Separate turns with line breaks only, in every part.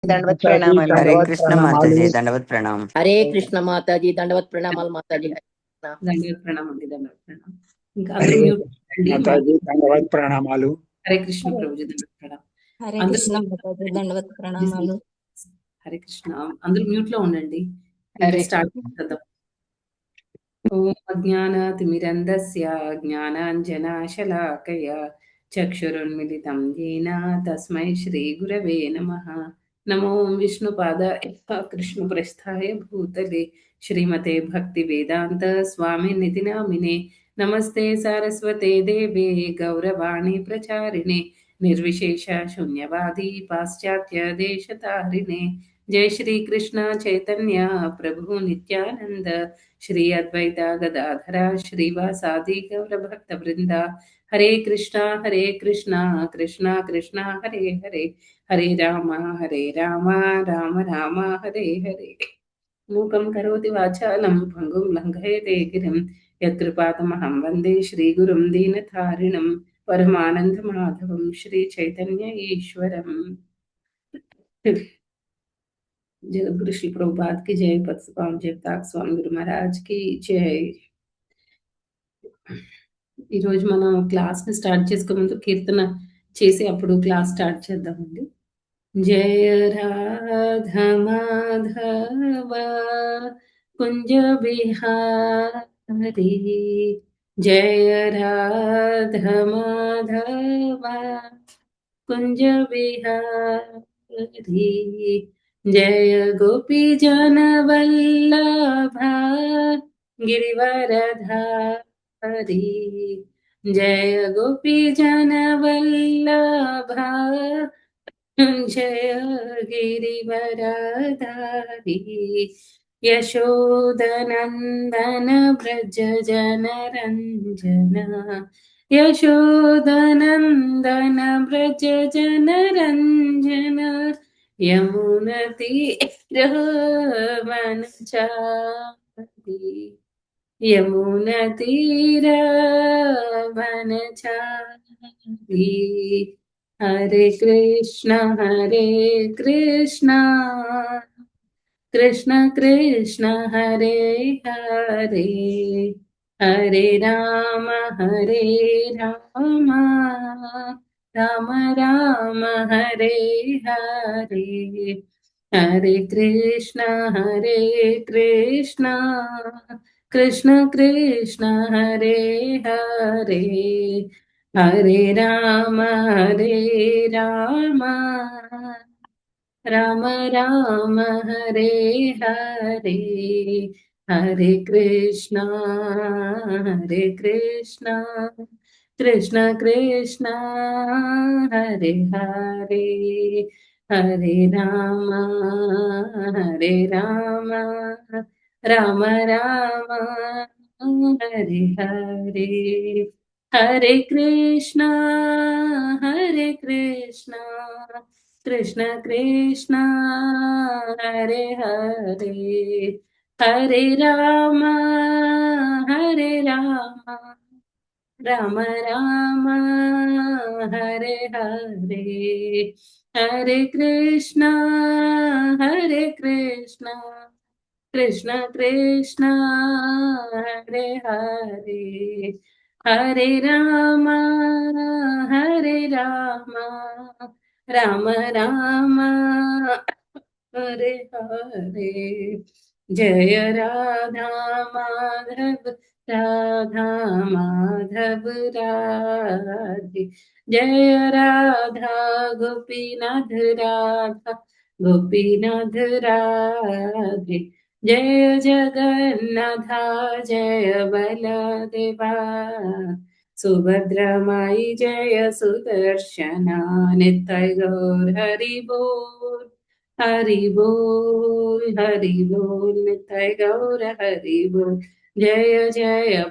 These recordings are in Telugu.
दंडवत
माता जी
प्रणाम
हरे
दंडवत
कृष्ण माता
प्रणमालु।
जी, दंडवत प्रणाम।
हरे कृष्ण माताजी दंडवत प्रणामाలు माताजी
దండవత్ ప్రణామం అండి దండవత్ ప్రణామం ఇంకా అందరూ
हरे
మ్యూట్ అండి
माता जी दंडवत प्रणामालु।
హరే కృష్ణ
हरे
ప్రభుజీ దండవత్ ప్రణామం
हरे
అందరూ
कृष्ण माताजी दंडवत प्रणामालु।
హరే కృష్ణ అందరూ మ్యూట్ లో ఉండండి ఇంకా
हरे
స్టార్ట్ చేద్దాం ఓం అజ్ఞానతిమిరంధస్య జ్ఞానాంజనాశలాకయ చక్షురున్మిలితం येन తస్మై శ్రీ గురవే నమః నమో విష్ణుపాదాయ కృష్ణప్రస్థాయ భూతలే శ్రీమతే భక్తి వేదాంత స్వామి నితి నామినే నమస్తే సారస్వతే దేవే గౌరవాణి ప్రచారిణే నిర్విశేష శూన్యవాది పాశ్చాత్య దేశతారిణే జయ శ్రీ కృష్ణ చైతన్య ప్రభు నిత్యానంద श्री अद्वैता गदाधरा श्रीवासादि गौरभक्त वृंदा हरे कृष्णा कृष्णा कृष्णा हरे हरे हरे राम राम राम हरे हरे मूकं करोति वाचालं भङ्गुं लङ्घयते गिरिं यत्कृपातमहं वन्दे श्रीगुरुं दीनतारिणं परमानन्दमाधवं श्रीचैतन्य ईश्वरम् जगद्गुरु श्री प्रभुपाद की जय। पत्सपाल जगताक स्वामी गुरु महाराज की जय। ఈరోజు మనం క్లాస్ని స్టార్ట్ చేసుకునే ముందు కీర్తన చేసి అప్పుడు క్లాస్ స్టార్ట్ చేద్దామండి. జయ రాధ మాధవ కుంజ బిహారీ జయ రాధ మాధవ కుంజ బిహారీ జయ గోపీ జన వల్లభ गिरिवरधारी जय गोपी जन वल्लभा जय गिरिवरधारी यशोदनन्दन व्रज जनरञ्जन यशोदनन्दन व्रज जनरञ्जन यमुनतीरवनचारी यमुनतीरवनचारी हरे कृष्ण कृष्ण कृष्ण हरे हरे हरे राम राम राम हरे हरे हरे कृष्ण कृष्ण कृष्ण हरे हरे हरे राम राम राम हरे हरे हरे कृष्ण कृष्ण कृष्ण हरे हरे हरे राम राम राम हरे हरे हरे कृष्ण कृष्ण कृष्ण हरे हरे हरे राम राम राम हरे हरे हरे कृष्ण कृष्ण कृष्ण हरे हरे हरे राम राम राम हरे हरे जय राधा माधव राधे जय राधा गोपीनाथ राधे जय जगन्नाथ जय बलदेवा सुभद्रमाई जय सुदर्शना नित्य गौर हरि बोल नित्य गौर हरि बोल जय जय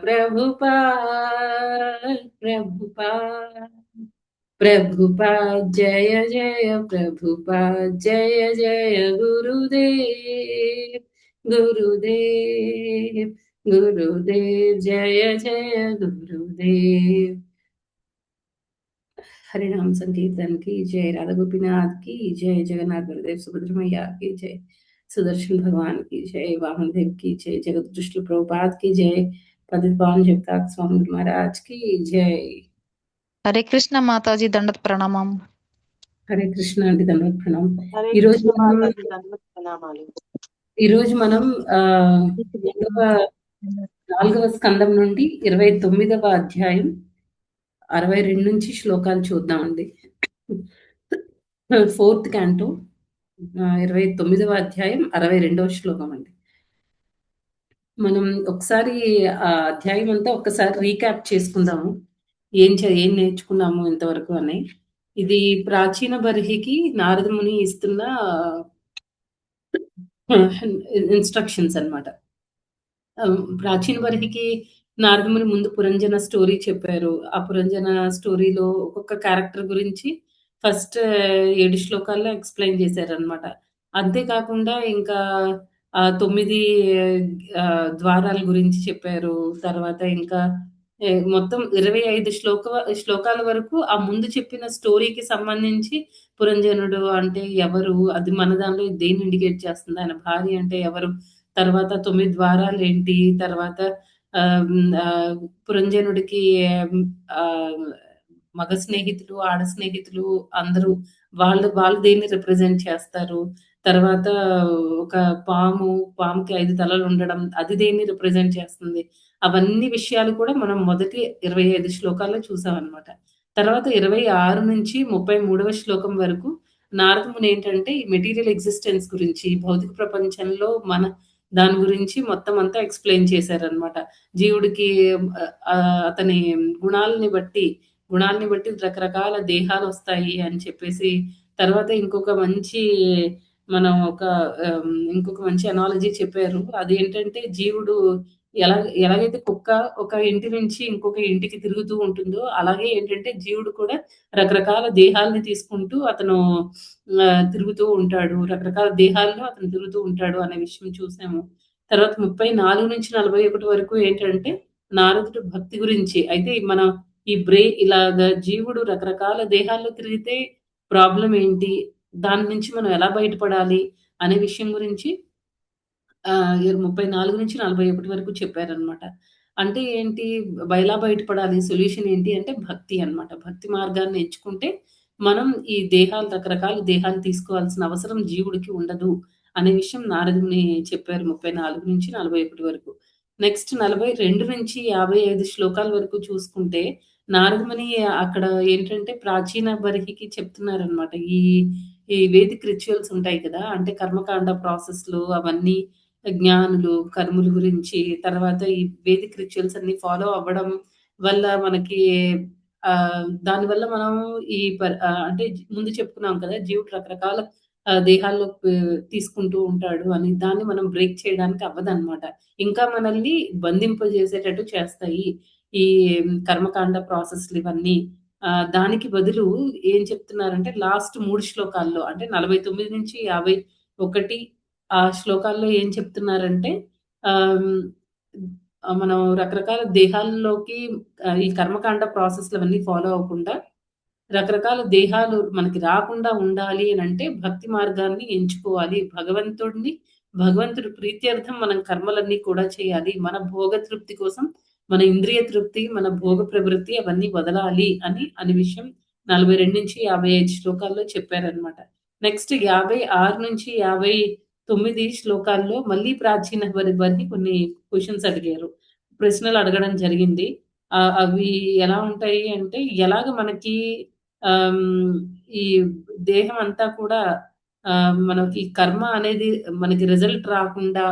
प्रभुपाद जय जय प्रभुपाद जय जय गुरुदेव जय जय गुरुदेव। हरिनाम संकीर्तन की जय, राधा गोपीनाथ की जय, जगन्नाथ बलदेव सुभद्रा मैया की जय, सुदर्शन भगवान की जय, वामन देव की जय, जगत दृष्टि प्रभुपाद की जय, पंडित पावन जगतार स्वामी महाराज की जय.
హరే కృష్ణ మాతాజీ దండత్ ప్రణామం.
హరే కృష్ణ అండి, దండవత్ ప్రణామం.
హరే
ఈరోజు
కృష్ణ
మనం
మాతాజీ దండవత్ ప్రణామాలు.
ఈరోజు మనం ఆ, నాలుగవ స్కందం నుండి 29వ అధ్యాయం 62 నుంచి శ్లోకాలు చూద్దామండి. 4th క్యాంటో 29వ అధ్యాయం 62వ శ్లోకం అండి. మనం ఒకసారి ఆ అధ్యాయం అంతా ఒక్కసారి రీక్యాప్ చేసుకుందాము. ఏం నేర్చుకున్నాము ఇంతవరకు అని. ఇది ప్రాచీన బర్హికి నారద ముని ఇస్తున్న ఇన్స్ట్రక్షన్స్ అన్నమాట. ప్రాచీన బర్హికి నారద ముని ముందు పురంజన స్టోరీ చెప్పారు. ఆ పురంజన స్టోరీలో ఒక్కొక్క క్యారెక్టర్ గురించి ఫస్ట్ 7 శ్లోకాల్లో ఎక్స్ప్లెయిన్ చేశారనమాట. అంతేకాకుండా ఇంకా 9 ద్వారాల గురించి చెప్పారు. తర్వాత ఇంకా మొత్తం 25 శ్లోకాల వరకు ఆ ముందు చెప్పిన స్టోరీకి సంబంధించి పురంజనుడు అంటే ఎవరు, అది మన దానిలో దేన్ని ఇండికేట్ చేస్తుంది, ఆయన భార్య అంటే ఎవరు, తర్వాత 9 ద్వారాలు ఏంటి, తర్వాత పురంజనుడికి మగ స్నేహితులు, ఆడ స్నేహితులు అందరూ వాళ్ళు దేన్ని రిప్రజెంట్ చేస్తారు, తర్వాత ఒక పాముకి 5 తలలు ఉండడం అది దేన్ని రిప్రజెంట్ చేస్తుంది, అవన్నీ విషయాలు కూడా మనం మొదటి 25 శ్లోకాల్లో చూసామన్నమాట. తర్వాత 26 నుంచి 33వ శ్లోకం వరకు నారద ముని ఏంటంటే ఈ మెటీరియల్ ఎగ్జిస్టెన్స్ గురించి, భౌతిక ప్రపంచంలో మన దాని గురించి మొత్తం అంతా ఎక్స్ప్లెయిన్ చేశారనమాట. జీవుడికి అతని గుణాలని బట్టి రకరకాల దేహాలు వస్తాయి అని చెప్పేసి, తర్వాత ఇంకొక మంచి అనాలజీ చెప్పారు. అదేంటంటే జీవుడు ఎలాగైతే కుక్క ఒక ఇంటి నుంచి ఇంకొక ఇంటికి తిరుగుతూ ఉంటుందో, అలాగే ఏంటంటే జీవుడు కూడా రకరకాల దేహాలని తీసుకుంటూ అతను తిరుగుతూ ఉంటాడు, రకరకాల దేహాల్లో అతను తిరుగుతూ ఉంటాడు అనే విషయం చూసాము. తర్వాత 34 నుంచి 41 వరకు ఏంటంటే నారదుడు భక్తి గురించి. అయితే మనం ఇలాగ జీవుడు రకరకాల దేహాల్లో తిరిగితే ప్రాబ్లం ఏంటి, దాని నుంచి మనం ఎలా బయటపడాలి అనే విషయం గురించి 34 నుంచి 41 వరకు చెప్పారనమాట. అంటే ఏంటి, ఎలా బయటపడాలి, సొల్యూషన్ ఏంటి అంటే భక్తి అన్నమాట. భక్తి మార్గాన్ని ఎంచుకుంటే మనం ఈ రకరకాల దేహాలు తీసుకోవాల్సిన అవసరం జీవుడికి ఉండదు అనే విషయం నారద ముని చెప్పారు 34 నుంచి 41 వరకు. నెక్స్ట్ 42 నుంచి 55 శ్లోకాల వరకు చూసుకుంటే నారద ముని అక్కడ ఏంటంటే ప్రాచీన బర్హికి చెప్తున్నారనమాట. ఈ వేదిక్ రిచువల్స్ ఉంటాయి కదా, అంటే కర్మకాండ ప్రాసెస్లు అవన్నీ, జ్ఞానులు కర్ముల గురించి, తర్వాత ఈ వేదిక్ రిచువల్స్ అన్ని ఫాలో అవ్వడం వల్ల మనకి దానివల్ల మనం అంటే ముందు చెప్పుకున్నాం కదా, జీవుడు రకరకాల దేహాల్లో తీసుకుంటూ ఉంటాడు అని, దాన్ని మనం బ్రేక్ చేయడానికి అవ్వదన్నమాట. ఇంకా మనల్ని బంధింపజేసేటట్టు చేస్తాయి ఈ కర్మకాండ ప్రాసెస్లు ఇవన్నీ. దానికి బదులు ఏం చెప్తున్నారంటే లాస్ట్ 3 శ్లోకాల్లో, అంటే 49 నుంచి 51 ఆ శ్లోకాల్లో ఏం చెప్తున్నారంటే మనం రకరకాల దేహాల్లోకి ఈ కర్మకాండ ప్రాసెస్లు అవన్నీ ఫాలో అవ్వకుండా రకరకాల దేహాలు మనకి రాకుండా ఉండాలి అని అంటే భక్తి మార్గాన్ని ఎంచుకోవాలి. భగవంతుడి ప్రీత్యర్థం మనం కర్మలన్నీ కూడా చేయాలి. మన భోగ తృప్తి కోసం, మన ఇంద్రియ తృప్తి, మన భోగ ప్రవృత్తి అవన్నీ వదలాలి అని విషయం 42 నుంచి 55 శ్లోకాల్లో చెప్పారనమాట. నెక్స్ట్ 56 నుంచి 59 శ్లోకాల్లో మళ్ళీ ప్రాచీన బర్హి కొన్ని క్వశ్చన్స్ అడిగారు, ప్రశ్నలు అడగడం జరిగింది. అవి ఎలా ఉంటాయి అంటే, ఎలాగ మనకి ఈ దేహం అంతా కూడా మనకి కర్మ అనేది మనకి రిజల్ట్ రాకుండా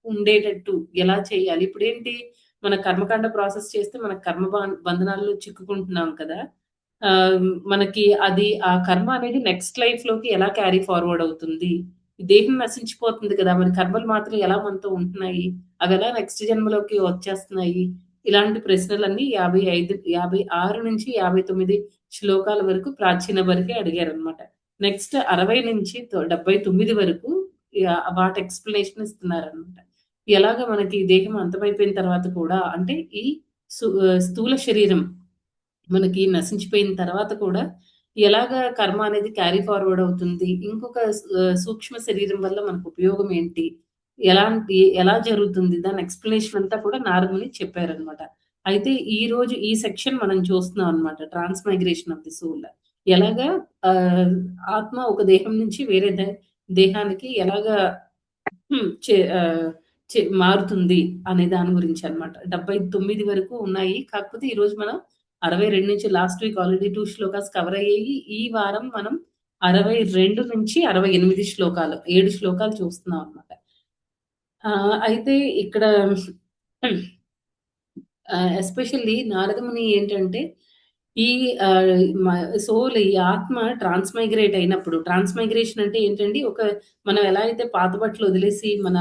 ఉండేటట్టు ఎలా చేయాలి? ఇప్పుడేంటి, మన కర్మకాండ ప్రాసెస్ చేస్తే మన కర్మ బంధనాల్లో చిక్కుకుంటున్నాం కదా, మనకి ఆ కర్మ అనేది నెక్స్ట్ లైఫ్‌లోకి ఎలా క్యారీ ఫార్వర్డ్ అవుతుంది? ఈ దేహం నశించిపోతుంది కదా, మరి కర్మలు మాత్రం ఎలా మనతో ఉంటున్నాయి? అవెలా నెక్స్ట్ జన్మలోకి వచ్చేస్తున్నాయి? ఇలాంటి ప్రశ్నలన్నీ 56 నుంచి 59 శ్లోకాల వరకు ప్రాచీన బర్హి అడిగారనమాట. నెక్స్ట్ 60 నుంచి 79 వరకు వాటి ఎక్స్‌ప్లనేషన్ ఇస్తున్నారనమాట. ఎలాగ మనకి దేహం అంతమైపోయిన తర్వాత కూడా, అంటే ఈ స్థూల శరీరం మనకి నశించిపోయిన తర్వాత కూడా ఎలాగా కర్మ అనేది క్యారీ ఫార్వర్డ్ అవుతుంది, ఇంకొక సూక్ష్మ శరీరం వల్ల మనకు ఉపయోగం ఏంటి, ఎలా జరుగుతుంది, దాని ఎక్స్ప్లెనేషన్ అంతా కూడా నారదుని చెప్పారనమాట. అయితే ఈ రోజు ఈ సెక్షన్ మనం చూస్తున్నాం అనమాట, ట్రాన్స్మైగ్రేషన్ ఆఫ్ ది సోల్. ఎలాగా ఆ, ఆత్మ ఒక దేహం నుంచి వేరే దేహానికి ఎలాగా హ్మ్. మారుతుంది అనే దాని గురించి అన్నమాట. 79 వరకు ఉన్నాయి. కాకపోతే ఈరోజు మనం 62 నుంచి, last week already 2 shlokas cover అయ్యాయి. ఈ వారం మనం 62 నుంచి 68 శ్లోకాలు, 7 శ్లోకాలు చూస్తున్నాం అన్నమాట. అయితే ఇక్కడ ఎస్పెషల్లీ నారదముని ఏంటంటే ఈ సోల్, ఈ ఆత్మ ట్రాన్స్మైగ్రేట్ అయినప్పుడు, ట్రాన్స్మైగ్రేషన్ అంటే ఏంటండి, మనం ఎలా అయితే పాత బట్టలు వదిలేసి మన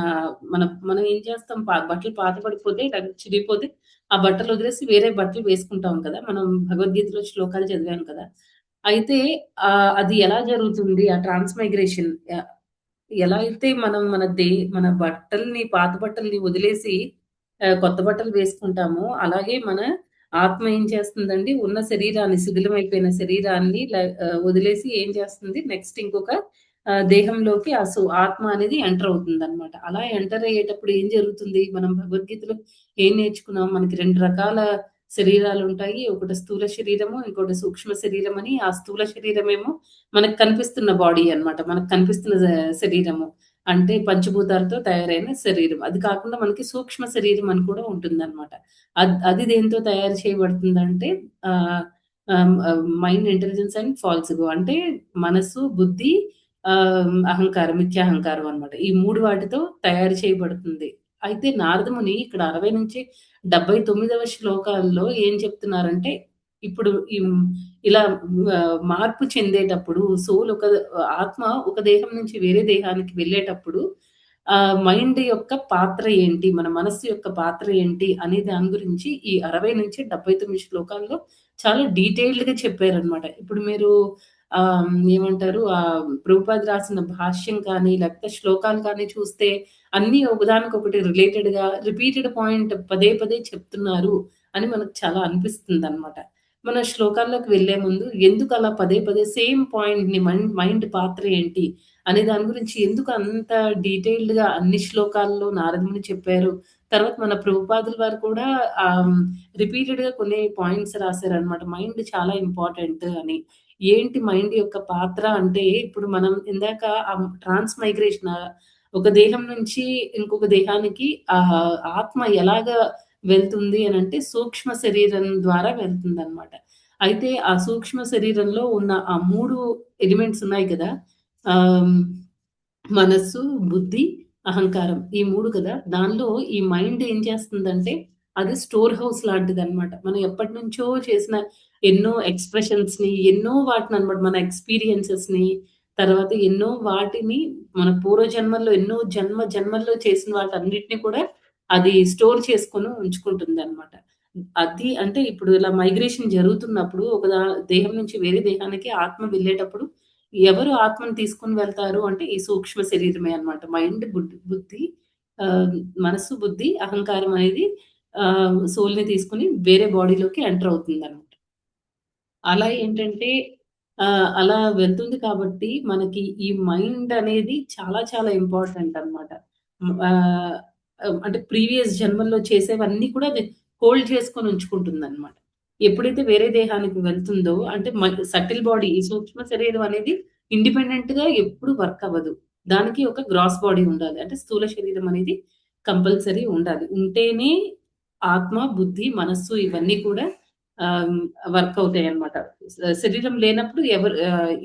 మన మనం ఏం చేస్తాం, బట్టలు పాత పడిపోతే చిరిగిపోతే ఆ బట్టలు వదిలేసి వేరే బట్టలు వేసుకుంటాం కదా. మనం భగవద్గీతలో శ్లోకాలు చదివాం కదా. అయితే అది ఎలా జరుగుతుంది ఆ ట్రాన్స్మైగ్రేషన్, ఎలా అయితే మనం మన బట్టల్ని, పాత బట్టల్ని వదిలేసి కొత్త బట్టలు వేసుకుంటామో, అలాగే మన ఆత్మ ఏం చేస్తుందండి, ఉన్న శరీరాన్ని, శిథిలమైపోయిన శరీరాన్ని వదిలేసి ఏం చేస్తుంది, నెక్స్ట్ ఇంకొక దేహంలోకి ఆత్మ అనేది ఎంటర్ అవుతుందన్నమాట. అలా ఎంటర్ అయ్యేటప్పుడు ఏం జరుగుతుంది, మనం భగవద్గీతలో ఏం నేర్చుకున్నాం, మనకి 2 రకాల శరీరాలు ఉంటాయి. ఒకటి స్థూల శరీరము, ఇంకోటి సూక్ష్మ శరీరం అని. ఆ స్థూల శరీరమేమో మనకు కనిపిస్తున్న బాడీ అన్నమాట, మనకు కనిపిస్తున్న శరీరము అంటే పంచభూతాలతో తయారైన శరీరం. అది కాకుండా మనకి సూక్ష్మ శరీరం అని కూడా ఉంటుందన్నమాట. అది దేనితో తయారు చేయబడుతుందంటే మైండ్, ఇంటెలిజెన్స్ అండ్ ఫాల్స్ ఇగో, అంటే మనస్సు, బుద్ధి, అహంకారం, మిథ్యాహంకారం అన్నమాట. ఈ 3 వాటితో తయారు చేయబడుతుంది. అయితే నారదముని ఇక్కడ 60 నుంచి 79వ శ్లోకాల్లో ఏం చెప్తున్నారంటే, ఇప్పుడు ఇలా మార్పు చెందేటప్పుడు ఆత్మ ఒక దేహం నుంచి వేరే దేహానికి వెళ్ళేటప్పుడు మైండ్ యొక్క పాత్ర ఏంటి, మన మనస్సు యొక్క పాత్ర ఏంటి అనే దాని గురించి ఈ 60 నుంచి 79 శ్లోకాల్లో చాలా డీటెయిల్డ్ గా చెప్పారనమాట. ఇప్పుడు మీరు ఏమంటారు, ప్రభుపాద రాసిన భాష్యం కానీ లేకపోతే శ్లోకాలు కానీ చూస్తే అన్ని ఒకదానికొకటి రిలేటెడ్ గా రిపీటెడ్ పాయింట్ పదే పదే చెప్తున్నారు అని మనకు చాలా అనిపిస్తుంది అనమాట. మన శ్లోకాల్లోకి వెళ్లే ముందు ఎందుకు అలా పదే పదే సేమ్ పాయింట్ ని, మైండ్ పాత్ర ఏంటి అనే దాని గురించి ఎందుకు అంత డీటెయిల్డ్ గా అన్ని శ్లోకాల్లో నారదముని చెప్పారు. తర్వాత మన ప్రభుపాదుల వారు కూడా రిపీటెడ్ గా కొన్ని పాయింట్స్ రాశారనమాట, మైండ్ చాలా ఇంపార్టెంట్ అని. ఏంటి మైండ్ యొక్క పాత్ర అంటే, ఇప్పుడు మనం ఇందాక ట్రాన్స్మైగ్రేషన్, ఒక దేహం నుంచి ఇంకొక దేహానికి ఆత్మ ఎలాగా వెళ్తుంది అని అంటే సూక్ష్మ శరీరం ద్వారా వెళ్తుంది అనమాట. అయితే ఆ సూక్ష్మ శరీరంలో ఉన్న ఆ 3 ఎలిమెంట్స్ ఉన్నాయి కదా, మనస్సు, బుద్ధి, అహంకారం, ఈ 3 కదా. దానిలో ఈ మైండ్ ఏం చేస్తుందంటే అది స్టోర్ హౌస్ లాంటిదన్నమాట. మనం ఎప్పటినుంచో చేసిన ఎన్నో ఎక్స్‌ప్రెషన్స్‌ని, ఎన్నో వాటినన్నమాట, మన ఎక్స్‌పీరియన్సెస్‌ని, తర్వాత ఎన్నో వాటిని, మన పూర్వజన్మల్లో ఎన్నో జన్మల్లో చేసిన వాటన్నిటిని కూడా అది స్టోర్ చేసుకొని ఉంచుకుంటుందన్నమాట. అది అంటే ఇప్పుడు ఇలా మైగ్రేషన్ జరుగుతున్నప్పుడు ఒక దేహం నుంచి వేరే దేహానికి ఆత్మ వెళ్ళేటప్పుడు ఎవరు ఆత్మను తీసుకొని వెళ్తారు అంటే ఈ సూక్ష్మ శరీరమే అన్నమాట. మైండ్, బుద్ధి, మనస్సు, బుద్ధి, అహంకారం అనేది సోల్‌ని తీసుకొని వేరే బాడీలోకి ఎంటర్ అవుతుందన్నమాట. అలా ఏంటంటే అలా వెళ్తుంది కాబట్టి మనకి ఈ మైండ్ అనేది చాలా చాలా ఇంపార్టెంట్ అన్నమాట. ఆహ్, అంటే ప్రీవియస్ జన్మల్లో చేసేవన్నీ కూడా అది హోల్డ్ చేసుకొని ఉంచుకుంటుందన్నమాట. ఎప్పుడైతే వేరే దేహానికి వెళ్తుందో, అంటే సటిల్ బాడీ, ఈ సూక్ష్మ శరీరం అనేది ఇండిపెండెంట్‌గా ఎప్పుడు వర్క్ అవ్వదు. దానికి ఒక గ్రాస్ బాడీ ఉండాలి. అంటే స్థూల శరీరం అనేది కంపల్సరీ ఉండాలి. ఉంటేనే ఆత్మ, బుద్ధి, మనస్సు ఇవన్నీ కూడా ఆహ్, వర్క్ అవుతాయన్నమాట. శరీరం లేనప్పుడు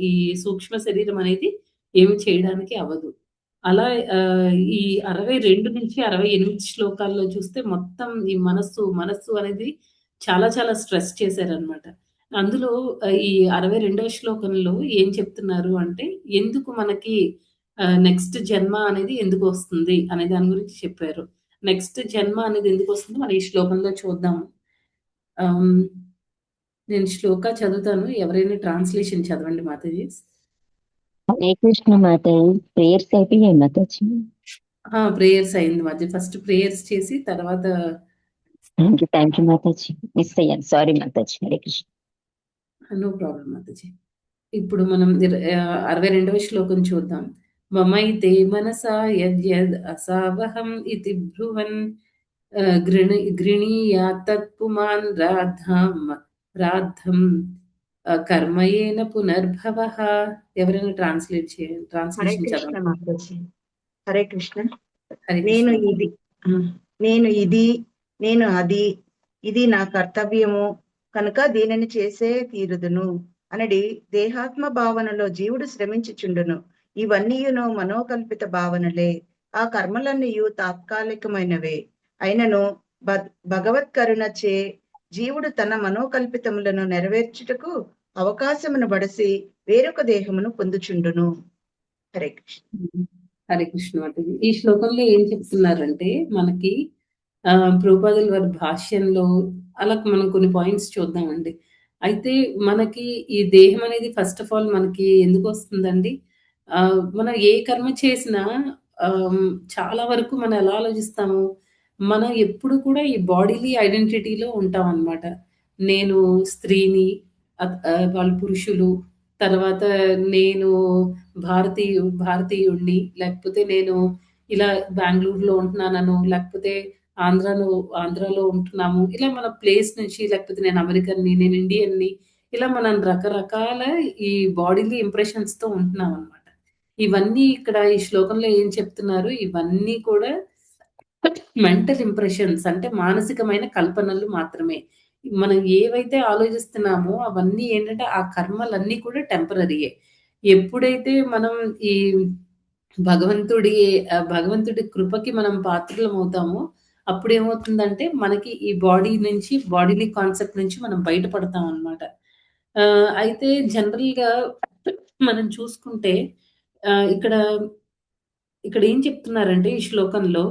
ఈ సూక్ష్మ శరీరం అనేది ఏమి చేయడానికి అవ్వదు. అలా ఈ 62 నుంచి 68 శ్లోకాల్లో చూస్తే మొత్తం ఈ మనస్సు అనేది చాలా చాలా స్ట్రెస్ చేశారనమాట. అందులో ఈ 62వ శ్లోకంలో ఏం చెప్తున్నారు అంటే, ఎందుకు మనకి నెక్స్ట్ జన్మ అనేది ఎందుకొస్తుంది అనే దాని గురించి చెప్పారు. నెక్స్ట్ జన్మ అనేది ఎందుకొస్తుందో మనం ఈ శ్లోకంలో చూద్దాం. ఆహ్, నేను శ్లోక చదువుతాను. ఎవరైనా ట్రాన్స్‌లేషన్ చదవండి మాతాజీ.
హరే కృష్ణ మాతాజీ. ప్రేయర్స్ అయిపోయాయి మాతాజీ.
ప్రేయర్స్ అయింది మాతాజీ. ఫస్ట్ ప్రేయర్స్ చేసి తర్వాత
థ్యాంక్ యూ మాతాజీ. మిస్ అయ్యాను, సారీ మాతాజీ. హరే కృష్ణ.
నో ప్రాబ్లమ్ మాతాజీ. ఇప్పుడు మనం 62వ శ్లోకం చూద్దాం. మమైతే మనసా యద్యద్ అసావహం ఇతి బ్రువన్ గృణీయాత్ తత్పుమాన్ రాద్ధం కర్మయేన పునర్భవః. ఎవరైనా
హరే
ట్రాన్స్లేషన్
కృష్ణ
చదవండి.
మాతాజీ. హరే కృష్ణ.
హరే
నేను
కృష్ణ.
ఇది నేను ఇది నేను అది ఇది నా కర్తవ్యము కనుక దీనిని చేసే తీరుదును అనడి దేహాత్మ భావనలో జీవుడు శ్రమించుచుండును. ఇవన్నీయును మనోకల్పిత భావనలే. ఆ కర్మలన్నీయు తాత్కాలికమైనవే అయినను భగవత్ కరుణచే జీవుడు తన మనోకల్పితములను నెరవేర్చుటకు అవకాశమును బడసి వేరొక దేహమును పొందుచుండును. హరే కృష్ణ.
హరే కృష్ణ మాతాజీ. ఈ శ్లోకంలో ఏం చెప్తున్నారంటే మనకి ప్రభుపాదుల వారి భాష్యంలో అలా మనం కొన్ని పాయింట్స్ చూద్దామండి. అయితే మనకి ఈ దేహం అనేది ఫస్ట్ ఆఫ్ ఆల్ మనకి ఎందుకు వస్తుందండి? మనం ఏ కర్మ చేసినా చాలా వరకు మనం ఎలా ఆలోచిస్తాము? మనం ఎప్పుడు కూడా ఈ బాడీలీ ఐడెంటిటీలో ఉంటాం అన్నమాట. నేను స్త్రీని, వాళ్ళు పురుషులు, తర్వాత నేను భారతీయుడిని, లేకపోతే నేను ఇలా బెంగుళూరులో ఉంటున్నానను, లేకపోతే ఆంధ్రాలో ఉంటున్నాము. ఇలా మన ప్లేస్ నుంచి, లేకపోతే నేను అమెరికన్‌ని, నేను ఇండియన్‌ని, ఇలా మనం రకరకాల ఈ బాడీలీ ఇంప్రెషన్స్‌తో ఉంటున్నామనమాట. ఇవన్నీ ఇక్కడ ఈ శ్లోకంలో ఏం చెప్తున్నారు? ఇవన్నీ కూడా మెంటల్ ఇంప్రెషన్స్, అంటే మానసికమైన కల్పనలు మాత్రమే. మనం ఏవైతే ఆలోచిస్తున్నామో అవన్నీ ఏంటంటే ఆ కర్మలన్నీ కూడా టెంపరరీయే. ఎప్పుడైతే మనం ఈ భగవంతుడి కృపకి మనం పాత్రులమవుతామో అప్పుడేమవుతుందంటే మనకి ఈ బాడీలీ కాన్సెప్ట్ నుంచి మనం బయటపడతామనమాట. అయితే జనరల్‌గా మనం చూసుకుంటే ఇక్కడ ఏం చెప్తున్నారంటే ఈ శ్లోకంలో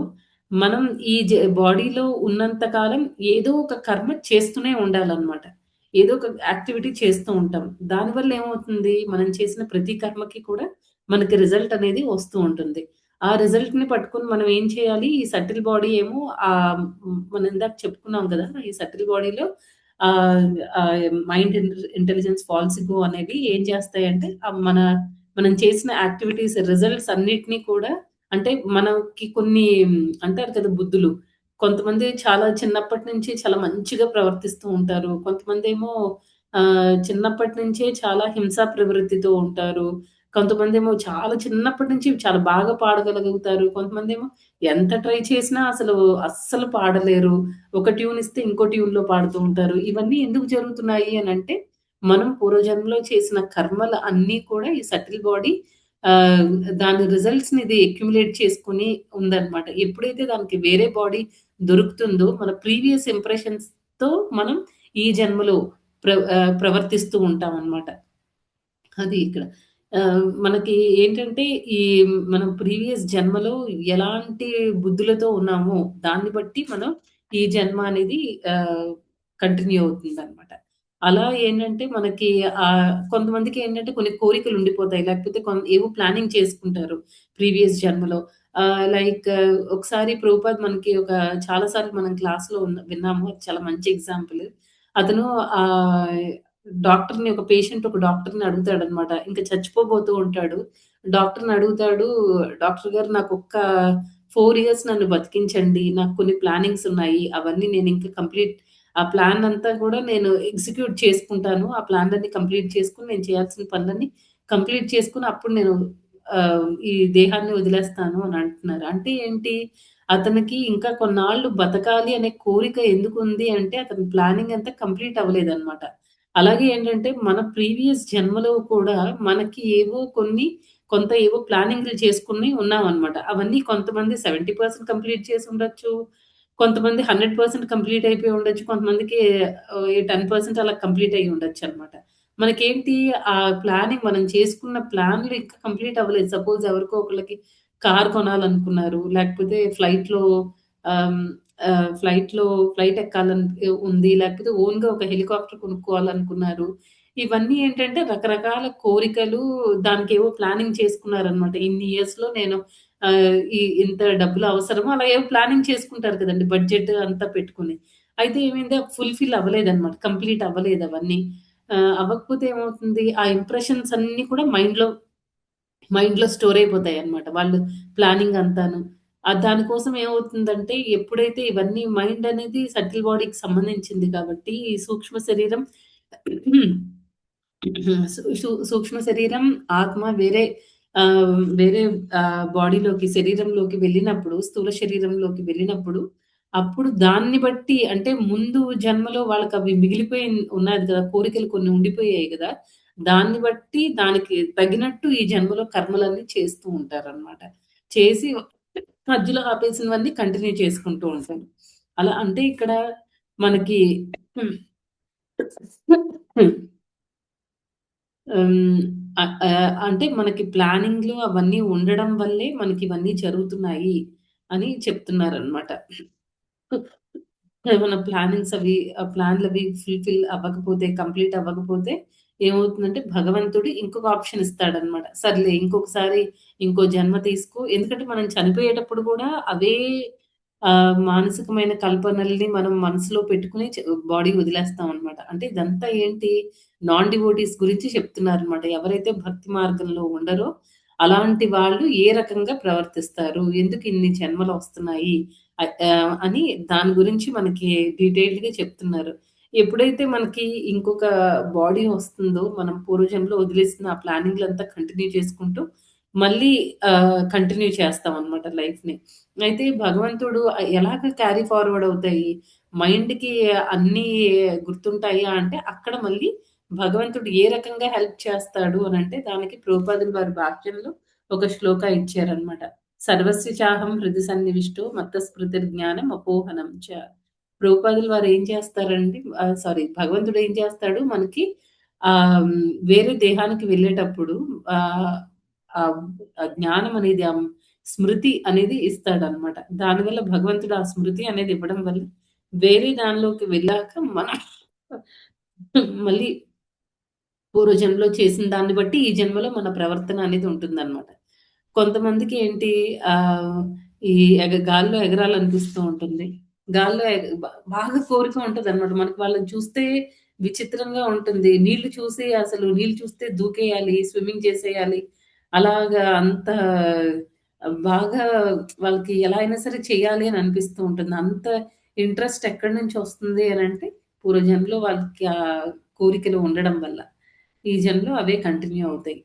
మనం ఈ బాడీలో ఉన్నంత కాలం ఏదో ఒక కర్మ చేస్తూనే ఉండాలన్నమాట. ఏదో ఒక యాక్టివిటీ చేస్తూ ఉంటాం. దానివల్ల ఏమవుతుంది? మనం చేసిన ప్రతి కర్మకి కూడా మనకి రిజల్ట్ అనేది వస్తూ ఉంటుంది. ఆ రిజల్ట్‌ని పట్టుకొని మనం ఏం చేయాలి? ఈ సటిల్ బాడీ ఏమో మనం ఇందాక చెప్పుకున్నాం కదా! ఈ సటిల్ బాడీలో ఆహ్, ఆహ్, మైండ్ ఇంటెలిజెన్స్, ఫాల్స్ ఇగో అనేవి ఏం చేస్తాయంటే మనం చేసిన యాక్టివిటీస్ రిజల్ట్స్ అన్నిటిని కూడా, అంటే మనకి కొన్ని అంటారు కదా బుద్ధులు. కొంతమంది చాలా చిన్నప్పటి నుంచి చాలా మంచిగా ప్రవర్తిస్తూ ఉంటారు. కొంతమందేమో చిన్నప్పటి నుంచే చాలా హింసా ప్రవృత్తితో ఉంటారు. కొంతమందేమో చాలా చిన్నప్పటి నుంచి చాలా బాగా పాడగలుగుతారు. కొంతమందేమో ఎంత ట్రై చేసినా అస్సలు పాడలేరు. ఒక ట్యూన్ ఇస్తే ఇంకో ట్యూన్‌లో పాడుతూ ఉంటారు. ఇవన్నీ ఎందుకు జరుగుతున్నాయి అనంటే, మనం పూర్వజన్మలో చేసిన కర్మలు అన్నీ కూడా ఈ సటిల్ బాడీ ఆహ్, దాని రిజల్ట్స్‌ని ఇది అక్యుములేట్ చేసుకొని ఉందన్నమాట. ఎప్పుడైతే దానికి వేరే బాడీ దొరుకుతుందో, మన ప్రీవియస్ ఇంప్రెషన్స్‌తో మనం ఈ జన్మలో ప్రవర్తిస్తూ ఉంటామన్నమాట. అది ఇక్కడ. మనకి ఏంటంటే, ఈ మనం ప్రీవియస్ జన్మలో ఎలాంటి బుద్ధులతో ఉన్నామో, దాన్ని బట్టి మనం ఈ జన్మ అనేది కంటిన్యూ అవుతుందనమాట. అలా ఏంటంటే, మనకి కొంతమందికి ఏంటంటే కొన్ని కోరికలు ఉండిపోతాయి. లేకపోతే ఏవో ప్లానింగ్ చేసుకుంటారు ప్రీవియస్ జన్మలో. లైక్ ఒకసారి ప్రభుపాద్ మనకి చాలా సార్లు మనం క్లాస్‌లో విన్నాము. అది చాలా మంచి ఎగ్జాంపుల్. అతను ఆహ్ ఒక పేషెంట్ ఒక డాక్టర్‌ని అడుగుతాడనమాట. ఇంక చచ్చిపోబోతూ ఉంటాడు. డాక్టర్‌ని అడుగుతాడు, "డాక్టర్ గారు నాకొక్క 4 ఇయర్స్ నన్ను బతికించండి. నాకు కొన్ని ప్లానింగ్స్ ఉన్నాయి. అవన్నీ నేనింక ఆ ప్లాన్ అంతా కూడా నేను ఎగ్జిక్యూట్ చేసుకుంటాను. ఆ ప్లాన్‌లన్నీ కంప్లీట్ చేసుకొని నేను చేయాల్సిన పనులన్నీ కంప్లీట్ చేసుకొని అప్పుడు నేను ఈ దేహాన్ని వదిలేస్తాను" అని అంటున్నారు. అంటే ఏంటి? అతనికి ఇంకా కొన్నాళ్ళు బతకాలి అనే కోరిక ఎందుకుంది అంటే, అతని ప్లానింగ్ అంతా కంప్లీట్ అవ్వలేదనమాట. అలాగే ఏంటంటే, మన ప్రీవియస్ జన్మలో కూడా మనకి కొంత ఏవో ప్లానింగ్‌లు చేసుకొని ఉన్నామనమాట. అవన్నీ కొంతమంది 70% కంప్లీట్ చేసుండొచ్చు. కొంతమంది 100% కంప్లీట్ అయిపోయి ఉండొచ్చు. కొంతమందికి 10% అలా కంప్లీట్ అయ్యి ఉండొచ్చనమాట. మనకేంటి మనం చేసుకున్న ప్లాన్‌లు ఇంకా కంప్లీట్ అవ్వలేదు. సపోజ్ ఎవరికో ఒకళ్ళకి కార్ కొనాలనుకున్నారు. లేకపోతే ఆహ్, ఫ్లైట్‌లో ఫ్లైట్ ఉంది. లేకపోతే ఓన్‌గా ఒక హెలికాప్టర్ కొనుక్కోవాలనుకున్నారు. ఇవన్నీ ఏంటంటే రకరకాల కోరికలు, దానికేవో ప్లానింగ్ చేసుకున్నారనమాట. ఇన్ని ఇయర్స్‌లో నేను ఇంత డబ్బులు అవసరము, అలా ఏవో ప్లానింగ్ చేసుకుంటారు కదండీ! బడ్జెట్ అంతా పెట్టుకొని. అయితే ఏమైంది, ఫుల్‌ఫిల్ అవ్వలేదనమాట. కంప్లీట్ అవ్వలేదు అవన్నీ. అవ్వకపోతే ఏమవుతుంది, ఆ ఇంప్రెషన్స్ అన్నీ కూడా మైండ్‌లో స్టోర్ అయిపోతాయన్నమాట. వాళ్ళు ప్లానింగ్ అంతాను. దానికోసం ఏమవుతుందంటే, ఎప్పుడైతే ఇవన్నీ మైండ్ అనేది సటిల్ బాడీకి సంబంధించింది కాబట్టి, ఈ సూక్ష్మ శరీరం సూక్ష్మ శరీరం, ఆత్మ వేరే బాడీలోకి, శరీరంలోకి వెళ్ళినప్పుడు, స్థూల శరీరంలోకి వెళ్ళినప్పుడు, అప్పుడు దాన్ని బట్టి అంటే ముందు జన్మలో వాళ్ళకవి మిగిలిపోయి ఉన్నది కదా! కోరికలు కొన్ని ఉండిపోయాయి గదా! దాన్ని బట్టి దానికి తగినట్టు ఈ జన్మలో కర్మలన్నీ చేస్తూ ఉంటారనమాట. చేసి మధ్యలో ఆపేసినవన్నీ కంటిన్యూ చేసుకుంటూ ఉంటారు. అలా అంటే ఇక్కడ మనకి హ్మ్. అంటే మనకి ప్లానింగ్‌లు అవన్నీ ఉండడం వల్లే మనకివన్నీ జరుగుతున్నాయి అని చెప్తున్నారనమాట. ఏమన్నా ప్లాన్‌లవి ఫుల్‌ఫిల్ అవ్వకపోతే, కంప్లీట్ అవ్వకపోతే ఏమవుతుందంటే భగవంతుడు ఇంకొక ఆప్షన్ ఇస్తాడనమాట. సర్లే ఇంకొకసారి ఇంకో జన్మ తీసుకో. ఎందుకంటే మనం చనిపోయేటప్పుడు గూడా అవే మానసికమైన కల్పనల్ని మనం మనసులో పెట్టుకొని బాడీ వదిలేస్తామనమాట. అంటే ఇదంతా ఏంటి, నాన్ డివోటీస్ గురించి చెప్తున్నారనమాట. ఎవరైతే భక్తి మార్గంలో ఉండరో అలాంటి వాళ్ళు ఏ రకంగా ప్రవర్తిస్తారు? ఎందుకు ఇన్ని జన్మలొస్తున్నాయి? అని దాని గురించి మనకి డీటెయిల్డ్‌గా చెప్తున్నారు. ఎప్పుడైతే మనకి ఇంకొక బాడీ వస్తుందో, మనం పూర్వజన్మలో వదిలేసిన ఆ ప్లానింగ్‌లంతా కంటిన్యూ చేసుకుంటూ, మళ్ళీ కంటిన్యూ చేస్తామనమాట లైఫ్‌ని. అయితే భగవంతుడు ఎలాగ క్యారీ ఫార్వర్డ్ అవుతాయి? మైండ్‌కి అన్నీ గుర్తుంటాయా అంటే, అక్కడ మళ్ళీ భగవంతుడు ఏ రకంగా హెల్ప్ చేస్తాడు అనంటే, దానికి ప్రభుపాదుల వారి భాష్యంలో ఒక శ్లోక ఇచ్చారనమాట. సర్వస్య చాహం హృది సన్నివిష్టో మత్తస్మృతిర్జ్ఞానం అపోహనం చ. ప్రభుపాదుల వారు ఏం చేస్తారండి, భగవంతుడు ఏం చేస్తాడు మనకి వేరే దేహానికి వెళ్ళేటప్పుడు ఆహ్, ఆహ్, ఆ జ్ఞానం అనేది, స్మృతి అనేది ఇస్తాడనమాట. దానివల్ల భగవంతుడు ఆ స్మృతి అనేది ఇవ్వడం వల్ల వేరే దానిలోకి వెళ్ళాక మనం మళ్ళీ పూర్వజన్మలో చేసిన దాన్ని బట్టి ఈ జన్మలో మన ప్రవర్తన అనేది ఉంటుందనమాట. కొంతమందికి ఏంటి ఆహ్, ఈ గాల్లో ఎగరాలనిపిస్తూ ఉంటుంది. గాల్లో బాగా కోరిక ఉంటదనమాట. మనకు వాళ్ళని చూస్తే విచిత్రంగా ఉంటుంది. నీళ్ళు చూస్తే దూకేయాలి, స్విమ్మింగ్ చేసేయాలి. అలాగా అంత బాగా వాళ్ళకి ఎలా అయినా సరే చేయాలి అని అనిపిస్తూ ఉంటుంది. అంత ఇంట్రెస్ట్ ఎక్కడి నుంచి వస్తుంది అనంటే, పూర్వజన్మలో వాళ్ళకి ఆ కోరికలు ఉండడం వల్ల. ఈ జన్మలో అవే కంటిన్యూ అవుతాయి.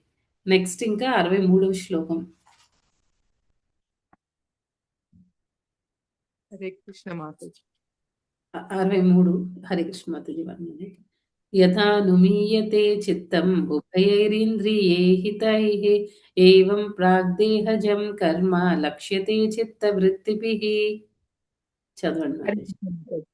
నెక్స్ట్ ఇంకా 63వ శ్లోకం.
హరే కృష్ణ మాతాజీ.
63 హరే కృష్ణ మాతాజీ వర్ణనే. యథా నుమీయతే చిత్తం ఉభయైరింద్రియే హితైః ఏవం ప్రాగ్దేహజం కర్మ లక్ష్యతే చిత్తవృత్తిభిః. చదవండి
హరే
మాతాజీ.
కృష్ణ మాతాజీ.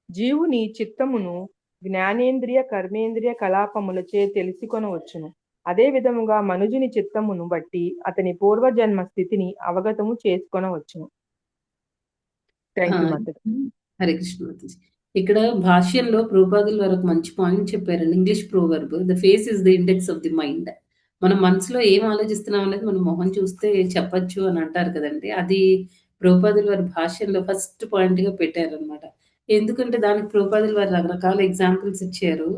జీవుని చిత్తమును జ్ఞానేంద్రియ కర్మేంద్రియ కలాపములచే తెలుసుకొనవచ్చును. అదే విధముగా మనుజుని చిత్తమును బట్టి అతని పూర్వజన్మ స్థితిని అవగతము చేసుకొనవచ్చును.
ఆ!
Thank you Mataji.
హరే కృష్ణ మాతాజీ. ఇక్కడ భాష్యంలో ప్రభుపాదులు వారు ఒక మంచి పాయింట్ చెప్పారండి. English proverb the face is the index of the mind. మనం మనసులో ఏం ఆలోచిస్తున్నాం అనేది మన మొహం చూస్తే చెప్పొచ్చు అని అంటారు కదండీ! అది ప్రభుపాదులు వారి భాష్యంలో ఫస్ట్ పాయింట్‌గా పెట్టారనమాట. ఎందుకంటే దానికి ప్రభుపాదులు వారు రకరకాల ఎగ్జాంపుల్స్ ఇచ్చారు.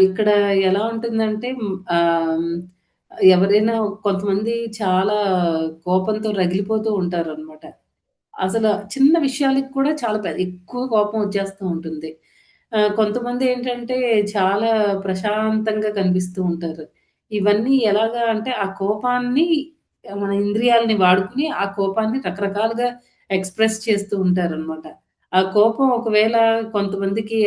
ఇక్కడ ఎలా ఉంటుందంటే ఎవరైనా కొంతమంది చాలా కోపంతో రగిలిపోతూ ఉంటారనమాట. అసల చిన్న విషయాలకి కూడా చాలా ఎక్కువ కోపం వచ్చేస్తూ ఉంటుంది. కొంతమందేంటంటే చాలా ప్రశాంతంగా కనిపిస్తూ ఉంటారు. ఇవన్నీ ఎలాగా అంటే ఆ కోపాన్ని మన ఇంద్రియాలని వాడుకొని ఆ కోపాన్ని రకరకాలుగా ఎక్స్‌ప్రెస్ చేస్తూ ఉంటారనమాట. ఆ కోపం ఒకవేళ కొంతమందికి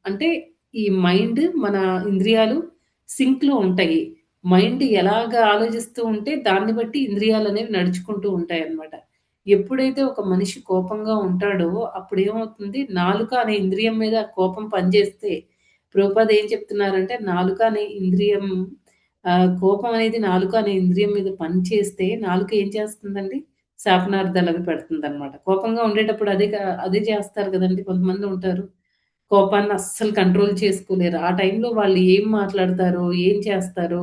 అంటే ఈ మైండ్, మన ఇంద్రియాలు సింక్‌లో ఉంటాయి. మైండ్ ఎలాగా ఆలోచిస్తూ ఉంటే దాన్ని బట్టి ఇంద్రియాలనేవి నడుచుకుంటూ ఉంటాయన్నమాట. ఎప్పుడైతే ఒక మనిషి కోపంగా ఉంటాడో అప్పుడేమవుతుంది, నాలుక అనే ఇంద్రియం మీద కోపం పనిచేస్తే ప్రభుపాద ఏం చెప్తున్నారంటే, నాలుక అనే ఇంద్రియం కోపం అనేది నాలుక అనే ఇంద్రియం మీద పనిచేస్తే నాలుక ఏం చేస్తుందండి? శాపనార్థాలవి పెడుతుందనమాట. కోపంగా ఉండేటప్పుడు అదే చేస్తారు గదండీ! కొంతమంది ఉంటారు. కోపాన్ని అస్సలు కంట్రోల్ చేసుకోలేరు. ఆ టైంలో వాళ్ళు ఏం మాట్లాడతారో, ఏం చేస్తారో,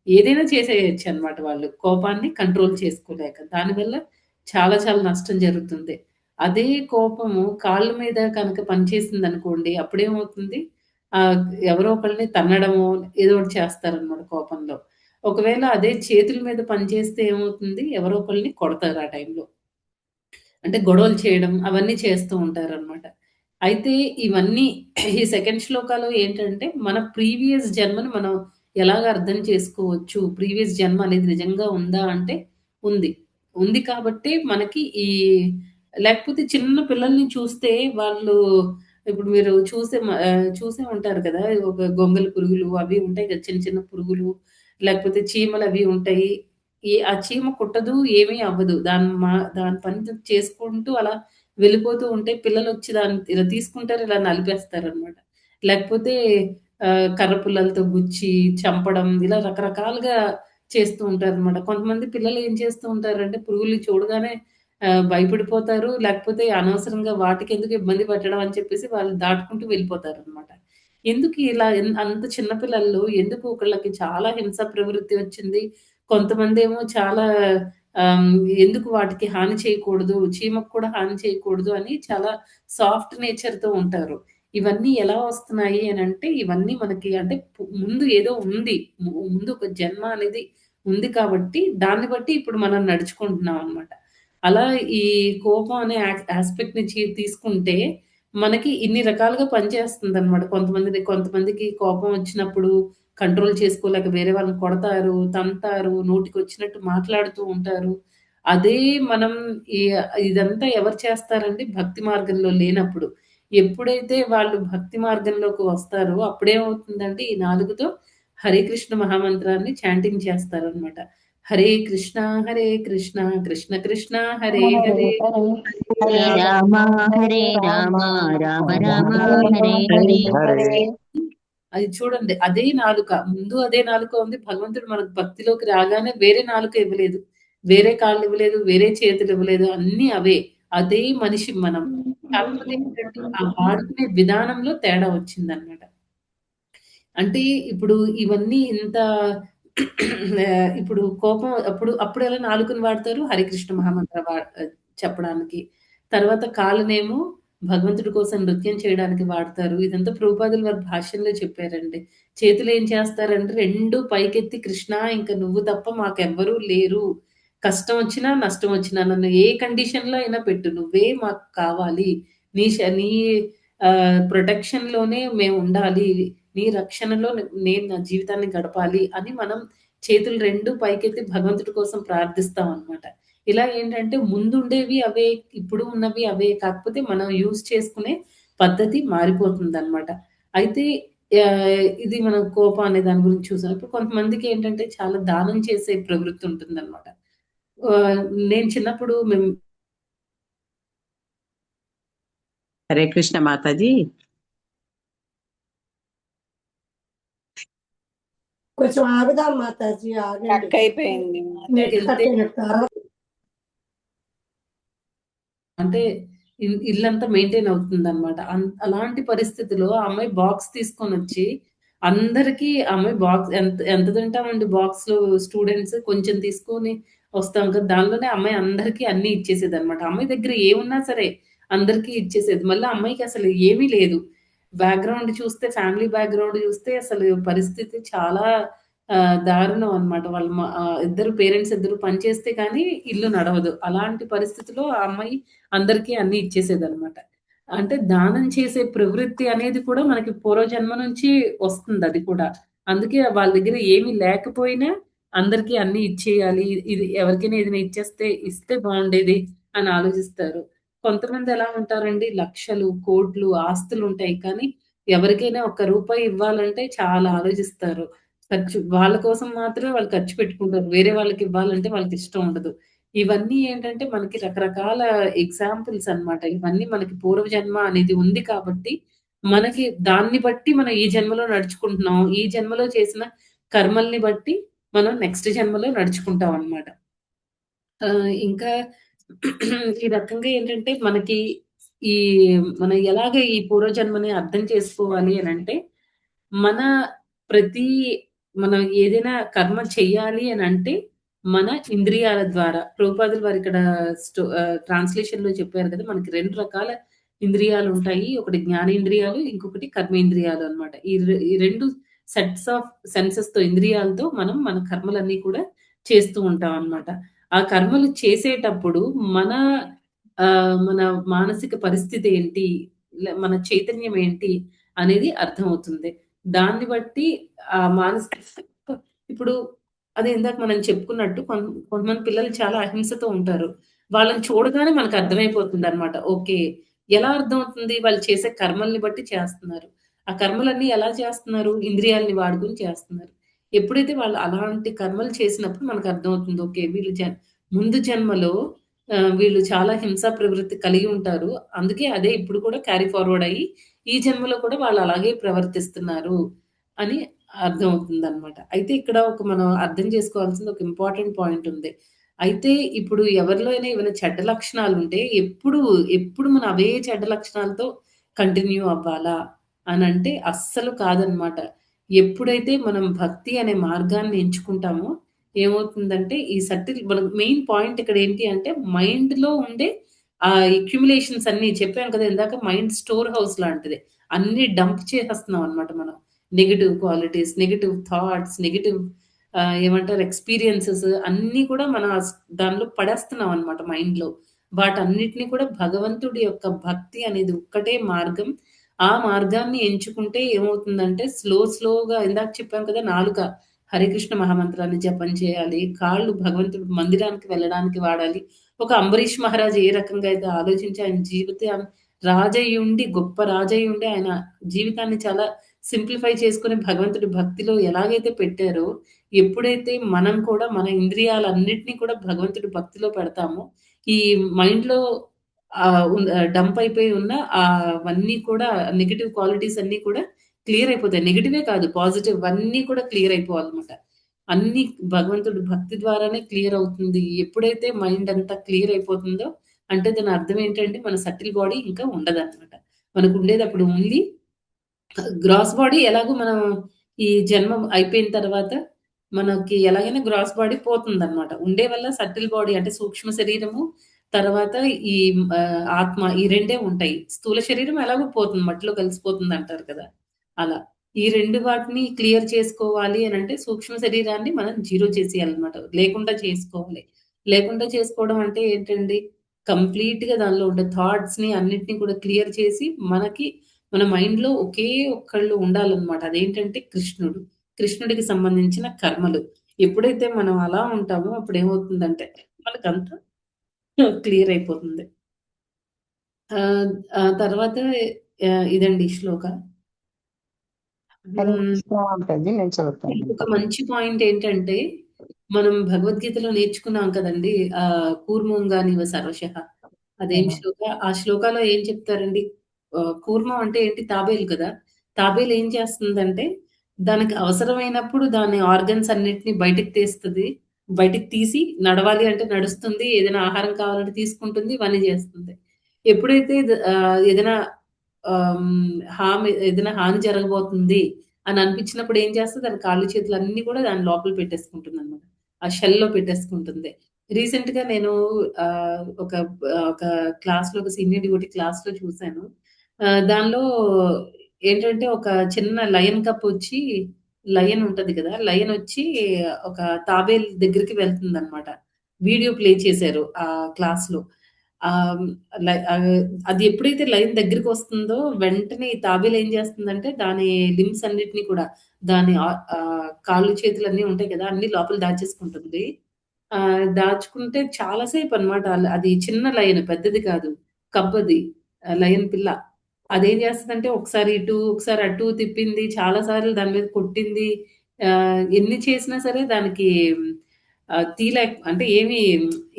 ఏదైనా చేసేయొచ్చనమాట వాళ్ళు. కోపాన్ని కంట్రోల్ చేసుకోలేక. దానివల్ల చాలా చాలా నష్టం జరుగుతుంది. అదే కోపము కాళ్ళ మీద కనుక పనిచేసిందనుకోండి, అప్పుడేమవుతుంది? ఎవరో ఒకళ్ళని తన్నడమో ఏదో ఒకటి చేస్తారనమాట కోపంలో. ఒకవేళ అదే చేతుల మీద పని చేస్తే ఏమవుతుంది, ఎవరో ఒకళ్ళని కొడతారు ఆ టైంలో. అంటే గొడవలు చేయడం అవన్నీ చేస్తూ ఉంటారనమాట. అయితే ఇవన్నీ ఈ సెకండ్ శ్లోకాలో ఏంటంటే, మన ప్రీవియస్ జన్మని మనం ఎలాగ అర్థం చేసుకోవచ్చు. ప్రీవియస్ జన్మ అనేది నిజంగా ఉందా అంటే ఉంది. ఉంది కాబట్టే మనకి లేకపోతే చిన్న పిల్లల్ని చూస్తే వాళ్ళు ఇప్పుడు మీరు చూసే ఉంటారు కదా! ఒక గొంగళి పురుగులు అవి ఉంటాయి కదా! చిన్న చిన్న పురుగులు, లేకపోతే చీమలు అవి ఉంటాయి. ఆ చీమ కుట్టదు, ఏమీ అవ్వదు. దాని పని చేసుకుంటూ అలా వెళ్ళిపోతూ ఉంటే పిల్లలొచ్చి దాన్ని ఇలా తీసుకుంటారు, ఇలా నలిపేస్తారనమాట. లేకపోతే కర్ర పుల్లలతో గుచ్చి చంపడం ఇలా రకరకాలుగా చేస్తూ ఉంటారనమాట. కొంతమంది పిల్లలు ఏం చేస్తూ ఉంటారంటే పురుగుల్ని చూడగానే భయపడిపోతారు. లేకపోతే అనవసరంగా వాటికెందుకు ఇబ్బంది పెట్టడం అని చెప్పేసి వాళ్ళు దాటుకుంటూ వెళ్ళిపోతారనమాట. ఎందుకు ఇలా అంత చిన్న పిల్లల్లో ఎందుకు ఒకళ్ళకి చాలా హింస ప్రవృత్తి వచ్చింది. కొంతమందేమో చాలా ఆహ్, ఎందుకు వాటికి హాని చేయకూడదు, చీమకు కూడా హాని చేయకూడదు అని చాలా సాఫ్ట్ నేచర్‌తో ఉంటారు. ఇవన్నీ ఎలా వస్తున్నాయి అనంటే, ఇవన్నీ మనకి అంటే ముందు ఏదో ఉంది. ముందు ఒక జన్మ అనేది ఉంది కాబట్టి, దాన్ని బట్టి ఇప్పుడు మనం నడుచుకుంటున్నాం అనమాట. అలా ఈ కోపం అనే యాస్పెక్ట్‌ని తీసుకుంటే, మనకి ఇన్ని రకాలుగా పనిచేస్తుందనమాట. కొంతమందికి కోపం వచ్చినప్పుడు కంట్రోల్ చేసుకోలేక వేరే వాళ్ళని కొడతారు, తంతారు, నోటికొచ్చినట్టు మాట్లాడుతూ ఉంటారు. అదే మనం ఈ ఇదంతా ఎవరు చేస్తారండి? భక్తి మార్గంలో లేనప్పుడు. ఎప్పుడైతే వాళ్ళు భక్తి మార్గంలోకి వస్తారో అప్పుడేమవుతుందంటే ఈ నాలుకతో హరే కృష్ణ మహామంత్రాన్ని చాంటింగ్ చేస్తారనమాట. హరే కృష్ణ, హరే కృష్ణ, కృష్ణ కృష్ణ హరే హరే,
హరే రామ హరే రామ రామ రామ హరే హరే.
హరే
అది చూడండి అదే నాలుక. ముందు అదే నాలుక ఉంది. భగవంతుడు మనకు భక్తిలోకి రాగానే వేరే నాలుక ఇవ్వలేదు. వేరే కాళ్ళు ఇవ్వలేదు. వేరే చేతులు ఇవ్వలేదు. అన్నీ అవే. అదే మనిషి మనం. కాకపోతే ఏంటంటే ఆ వాడుకునే విధానంలో తేడా వచ్చిందనమాట. అంటే ఇప్పుడు ఇవన్నీ ఇంత ఇప్పుడు కోపం అప్పుడెలా నాలుకని వాడతారు? హరికృష్ణ మహామంత్ర చెప్పడానికి. తర్వాత కాళ్ళనేమో భగవంతుడి కోసం నృత్యం చేయడానికి వాడతారు. ఇదంతా ప్రభుపాదులు వారి భాష్యంలో చెప్పారండి. చేతులేం చేస్తారంటే 2 పైకెత్తి కృష్ణ ఇంక నువ్వు తప్ప మాకెవ్వరూ లేరు. కష్టం వచ్చినా, నష్టం వచ్చినా నన్ను ఏ కండిషన్‌లో అయినా పెట్టు. నువ్వే మాకు కావాలి. నీ ప్రొటెక్షన్‌లోనే మేముండాలి. నీ రక్షణలో నేను నా జీవితాన్ని గడపాలి అని మనం చేతులు 2 పైకెత్తి భగవంతుడి కోసం ప్రార్థిస్తామనమాట. ఇలా ఏంటంటే ముందుండేవి అవే, ఇప్పుడు ఉన్నవి అవే. కాకపోతే మనం యూజ్ చేసుకునే పద్ధతి మారిపోతుందనమాట. అయితే ఇది మనం కోపం అనే దాని గురించి చూసాం. ఇప్పుడు కొంతమందికి ఏంటంటే చాలా దానం చేసే ప్రవృత్తి ఉంటుందనమాట. ఆహ్, నేను చిన్నప్పుడు
హరే కృష్ణ మాతాజీ.
కొంచెం ఆగుదాం మాతాజీ, ఆగండి.
అయిపోయింది
నెట్ కట్ అయినట్టు.
అంటే ఇల్లంతా మెయింటైన్ అవుతుందనమాట. అలాంటి పరిస్థితిలో ఆ అమ్మాయి బాక్స్ తీసుకొనొచ్చి అందరికీ ఆ అమ్మాయి బాక్స్ ఎంత తింటామండి బాక్స్‌లో స్టూడెంట్స్ కొంచెం తీసుకొని వస్తాం కదా! దానిలోనే ఆ అమ్మాయి అందరికీ అన్నీ ఇచ్చేసేదనమాట. ఆ అమ్మాయి దగ్గర ఏమున్నా సరే అందరికీ ఇచ్చేసేది. మళ్ళీ ఆ అమ్మాయికి అసలు ఏమీ లేదు. ఫ్యామిలీ బ్యాక్‌గ్రౌండ్ చూస్తే అసలు పరిస్థితి చాలా దారుణం అనమాట. ఇద్దరు పేరెంట్స్ ఇద్దరు పని చేస్తే కానీ ఇల్లు నడవదు. అలాంటి పరిస్థితిలో ఆ అమ్మాయి అందరికీ అన్నీ ఇచ్చేసేదనమాట. అంటే దానం చేసే ప్రవృత్తి అనేది కూడా మనకి పూర్వజన్మ నుంచి వస్తుందది కూడా. అందుకే వాళ్ళ దగ్గర ఏమీ లేకపోయినా అందరికీ అన్నీ ఇచ్చేయాలి. ఇది ఎవరికైనా ఏదైనా ఇస్తే బావుండేది అని ఆలోచిస్తారు. కొంతమంది ఎలా ఉంటారండి లక్షలు, కోట్లు ఆస్తులుంటాయి. కానీ ఎవరికైనా ఒక్క రూపాయి ఇవ్వాలంటే చాలా ఆలోచిస్తారు. వాళ్ళ కోసం మాత్రమే వాళ్ళు ఖర్చు పెట్టుకుంటారు. వేరే వాళ్ళకివ్వాలంటే వాళ్ళకిష్టం ఉండదు. ఇవన్నీ ఏంటంటే మనకి రకరకాల ఎగ్జాంపుల్స్ అన్నమాట. ఇవన్నీ మనకి పూర్వజన్మ అనేది ఉంది కాబట్టి, మనకి దాన్ని బట్టి మనం ఈ జన్మలో నడుచుకుంటున్నాం. ఈ జన్మలో చేసిన కర్మల్ని బట్టి మనం నెక్స్ట్ జన్మలో నడుచుకుంటాం అన్నమాట. ఇంకా ఈ రకంగా ఏంటంటే మనకి ఈ మనం ఎలాగ ఈ పూర్వజన్మని అర్థం చేసుకోవాలి అనంటే, మన ప్రతి మనం ఏదైనా కర్మ చెయ్యాలి అనంటే, మన ఇంద్రియాల ద్వారా ప్రభుపాదులు వారిక్కడ ట్రాన్స్‌లేషన్‌లో చెప్పారు కదా! మనకి 2 రకాల ఇంద్రియాలు ఉంటాయి. ఒకటి జ్ఞానేంద్రియాలు, ఇంకొకటి కర్మేంద్రియాలు అన్నమాట. ఈ 2 సెట్స్ ఆఫ్ సెన్సెస్‌తో ఇంద్రియాలతో మనం మన కర్మలన్నీ కూడా చేస్తూ ఉంటాం అన్నమాట. ఆ కర్మలు చేసేటప్పుడు మన మన మానసిక పరిస్థితి ఏంటి? మన చైతన్యం ఏంటి? అనేది అర్థమవుతుంది. దాన్ని బట్టి మానసిక ఇప్పుడు అదే ఇందాక మనం చెప్పుకున్నట్టు కొంతమంది పిల్లలు చాలా అహింసతో ఉంటారు. వాళ్ళని చూడగానే మనకు అర్థమైపోతుందన్నమాట. ఓకే. ఎలా అర్థమవుతుంది? వాళ్ళు చేసే కర్మల్ని బట్టి చేస్తున్నారు. ఆ కర్మలన్నీ ఎలా చేస్తున్నారు? ఇంద్రియాలని వాడుకొని చేస్తున్నారు. ఎప్పుడైతే వాళ్ళు అలాంటి కర్మలు చేసినప్పుడు మనకు అర్థమవుతుంది. ఓకే. వీళ్ళు ముందు జన్మలో వీళ్ళు చాలా హింసా ప్రవృత్తి కలిగి ఉంటారు. అందుకే అదే ఇప్పుడు కూడా క్యారీ ఫార్వర్డ్ అయ్యి, ఈ జన్మలో కూడా వాళ్ళు అలాగే ప్రవర్తిస్తున్నారు అని అర్థమవుతుందనమాట. అయితే ఇక్కడ మనం అర్థం చేసుకోవాల్సిన ఒక ఇంపార్టెంట్ పాయింట్ ఉంది. అయితే ఇప్పుడు ఎవరిలో అయినా ఏమైనా చెడ్డ లక్షణాలుంటే ఎప్పుడు మనం అవే చెడ్డ లక్షణాలతో కంటిన్యూ అవ్వాలా అనంటే అస్సలు కాదనమాట. ఎప్పుడైతే మనం భక్తి అనే మార్గాన్ని ఎంచుకుంటామో ఏమవుతుందంటే మనకు మెయిన్ పాయింట్ ఇక్కడ ఏంటి అంటే మైండ్‌లో ఉండే అక్యుములేషన్స్ అన్నీ చెప్పాను కదా! ఇందాక మైండ్ స్టోర్ హౌస్ లాంటిది. అన్నీ డంప్ చేసేస్తున్నాం అన్నమాట మనం. Negative qualities, negative thoughts, negative ఏమంటారు ఎక్స్‌పీరియన్సెస్ అన్నీ కూడా మనం దానిలో పడేస్తున్నాం అన్నమాట మైండ్‌లో. వాటన్నిటిని కూడా భగవంతుడి యొక్క భక్తి అనేది ఒక్కటే మార్గం. ఆ మార్గాన్ని ఎంచుకుంటే ఏమవుతుందంటే స్లోగా ఇందాక చెప్పాం కదా! నాలుక హరికృష్ణ మహామంత్రాన్ని జపం చేయాలి. కాళ్ళు భగవంతుడి మందిరానికి వెళ్ళడానికి వాడాలి. ఒక అంబరీష్ మహారాజు ఏ రకంగా అయితే ఆలోచించి ఆయన రాజయ్యుండి, గొప్ప రాజయ్యుండి ఆయన జీవితాన్ని చాలా సింప్లిఫై చేసుకొని భగవంతుడి భక్తిలో ఎలాగైతే పెట్టారో, ఎప్పుడైతే మనం కూడా మన ఇంద్రియాలన్నిటిని కూడా భగవంతుడి భక్తిలో పెడతామో, ఈ మైండ్‌లో డంప్ అయిపోయి ఉన్న అవన్నీ కూడా నెగెటివ్ క్వాలిటీస్ అన్నీ కూడా క్లియర్ అయిపోతాయి. నెగెటివే కాదు పాజిటివ్ అన్నీ కూడా క్లియర్ అయిపోవాలన్నమాట. అన్నీ భగవంతుడి భక్తి ద్వారానే క్లియర్ అవుతుంది. ఎప్పుడైతే మైండ్ అంతా క్లియర్ అయిపోతుందో, అంటే దాని అర్థం ఏంటంటే మన సటిల్ బాడీ ఇంకా ఉండదన్నమాట. మనకుండేది అప్పుడు ఓన్లీ గ్రాస్ బాడీ ఎలాగో మనం ఈ జన్మ అయిపోయిన తర్వాత మనకి ఎలాగైనా గ్రాస్ బాడీ పోతుందన్నమాట. ఉండే వల్ల సటిల్ బాడీ అంటే సూక్ష్మ శరీరము, తర్వాత ఈ ఆత్మ ఈ రెండే ఉంటాయి. స్థూల శరీరం ఎలాగో పోతుంది. మట్టిలో కలిసిపోతుందంటారు కదా! అలా. ఈ 2 వాటిని క్లియర్ చేసుకోవాలి అనంటే సూక్ష్మ శరీరాన్ని మనం జీరో చేసేయాలన్నమాట. లేకుండా చేసుకోవాలి. లేకుండా చేసుకోవడం అంటే ఏంటండి? కంప్లీట్‌గా దానిలో ఉండే థాట్స్‌ని అన్నిటిని కూడా క్లియర్ చేసి మన మైండ్‌లో ఒకే ఒక్కళ్ళు ఉండాలన్నమాట. అదేంటంటే కృష్ణుడు. కృష్ణుడికి సంబంధించిన కర్మలు. ఎప్పుడైతే మనం అలా ఉంటామో అప్పుడేమవుతుందంటే మనకంతా క్లియర్ అయిపోతుంది. తర్వాత ఇదండి శ్లోక.
నేను చదువుతాను.
ఇంకొక మంచి పాయింట్ ఏంటంటే, మనం భగవద్గీతలో నేర్చుకున్నాం కదండీ! కూర్మోంగానివ సర్వశః. అదేం శ్లోక? ఆ శ్లోకాలో ఏం చెప్తారండి? కూర్మం అంటే ఏంటి? తాబేలు కదా! తాబేలు ఏం చేస్తుందంటే, దానికి అవసరమైనప్పుడు దాని ఆర్గన్స్ అన్నిటిని బయటికి తీస్తది. బయటికి తీసి నడవాలి అంటే నడుస్తుంది. ఏదైనా ఆహారం కావాలంటే తీసుకుంటుంది. ఇవన్నీ చేస్తుంది. ఎప్పుడైతే ఏదైనా ఏదైనా హాని జరగబోతుంది అని అనిపించినప్పుడు ఏం చేస్తది? దాని కాళ్ళు, చేతులు అన్నీ కూడా దాని లోపల పెట్టేసుకుంటుందన్నమాట. ఆ షెల్‌లో పెట్టేసుకుంటుంది. రీసెంట్‌గా నేను ఒక క్లాస్‌లో ఒక సీనియర్ డివోటీ క్లాస్‌లో చూసాను. దానిలో ఏంటంటే ఒక చిన్న లయన్ కప్ ఒచ్చి లయన్ ఉంటది కదా! లయన్ ఒచ్చి ఒక తాబేలు దగ్గరికి వెళ్తుందన్నమాట. వీడియో ప్లే చేశారు ఆ క్లాస్‌లో. ఆహ్, అది ఎప్పుడైతే లయన్ దగ్గరికొస్తుందో వెంటనే ఈ తాబేలు ఏం చేస్తుందంటే దాని లింబ్స్ అన్నిటిని కూడా దాని కాళ్ళు, చేతులన్నీ ఉంటాయి కదా! అన్నీ లోపల దాచేసుకుంటుంది. దాచుకుంటే చాలా సేపనమాట. అది చిన్న లయన్ పెద్దది కాదు. కప్పది. లయన్ పిల్ల. అదేం చేస్తదంటే ఒకసారి ఇటు, ఒకసారి అటు తిప్పింది. చాలా సార్లు దాని మీద కొట్టింది. ఎన్ని చేసినా సరే దానికి అంటే ఏమి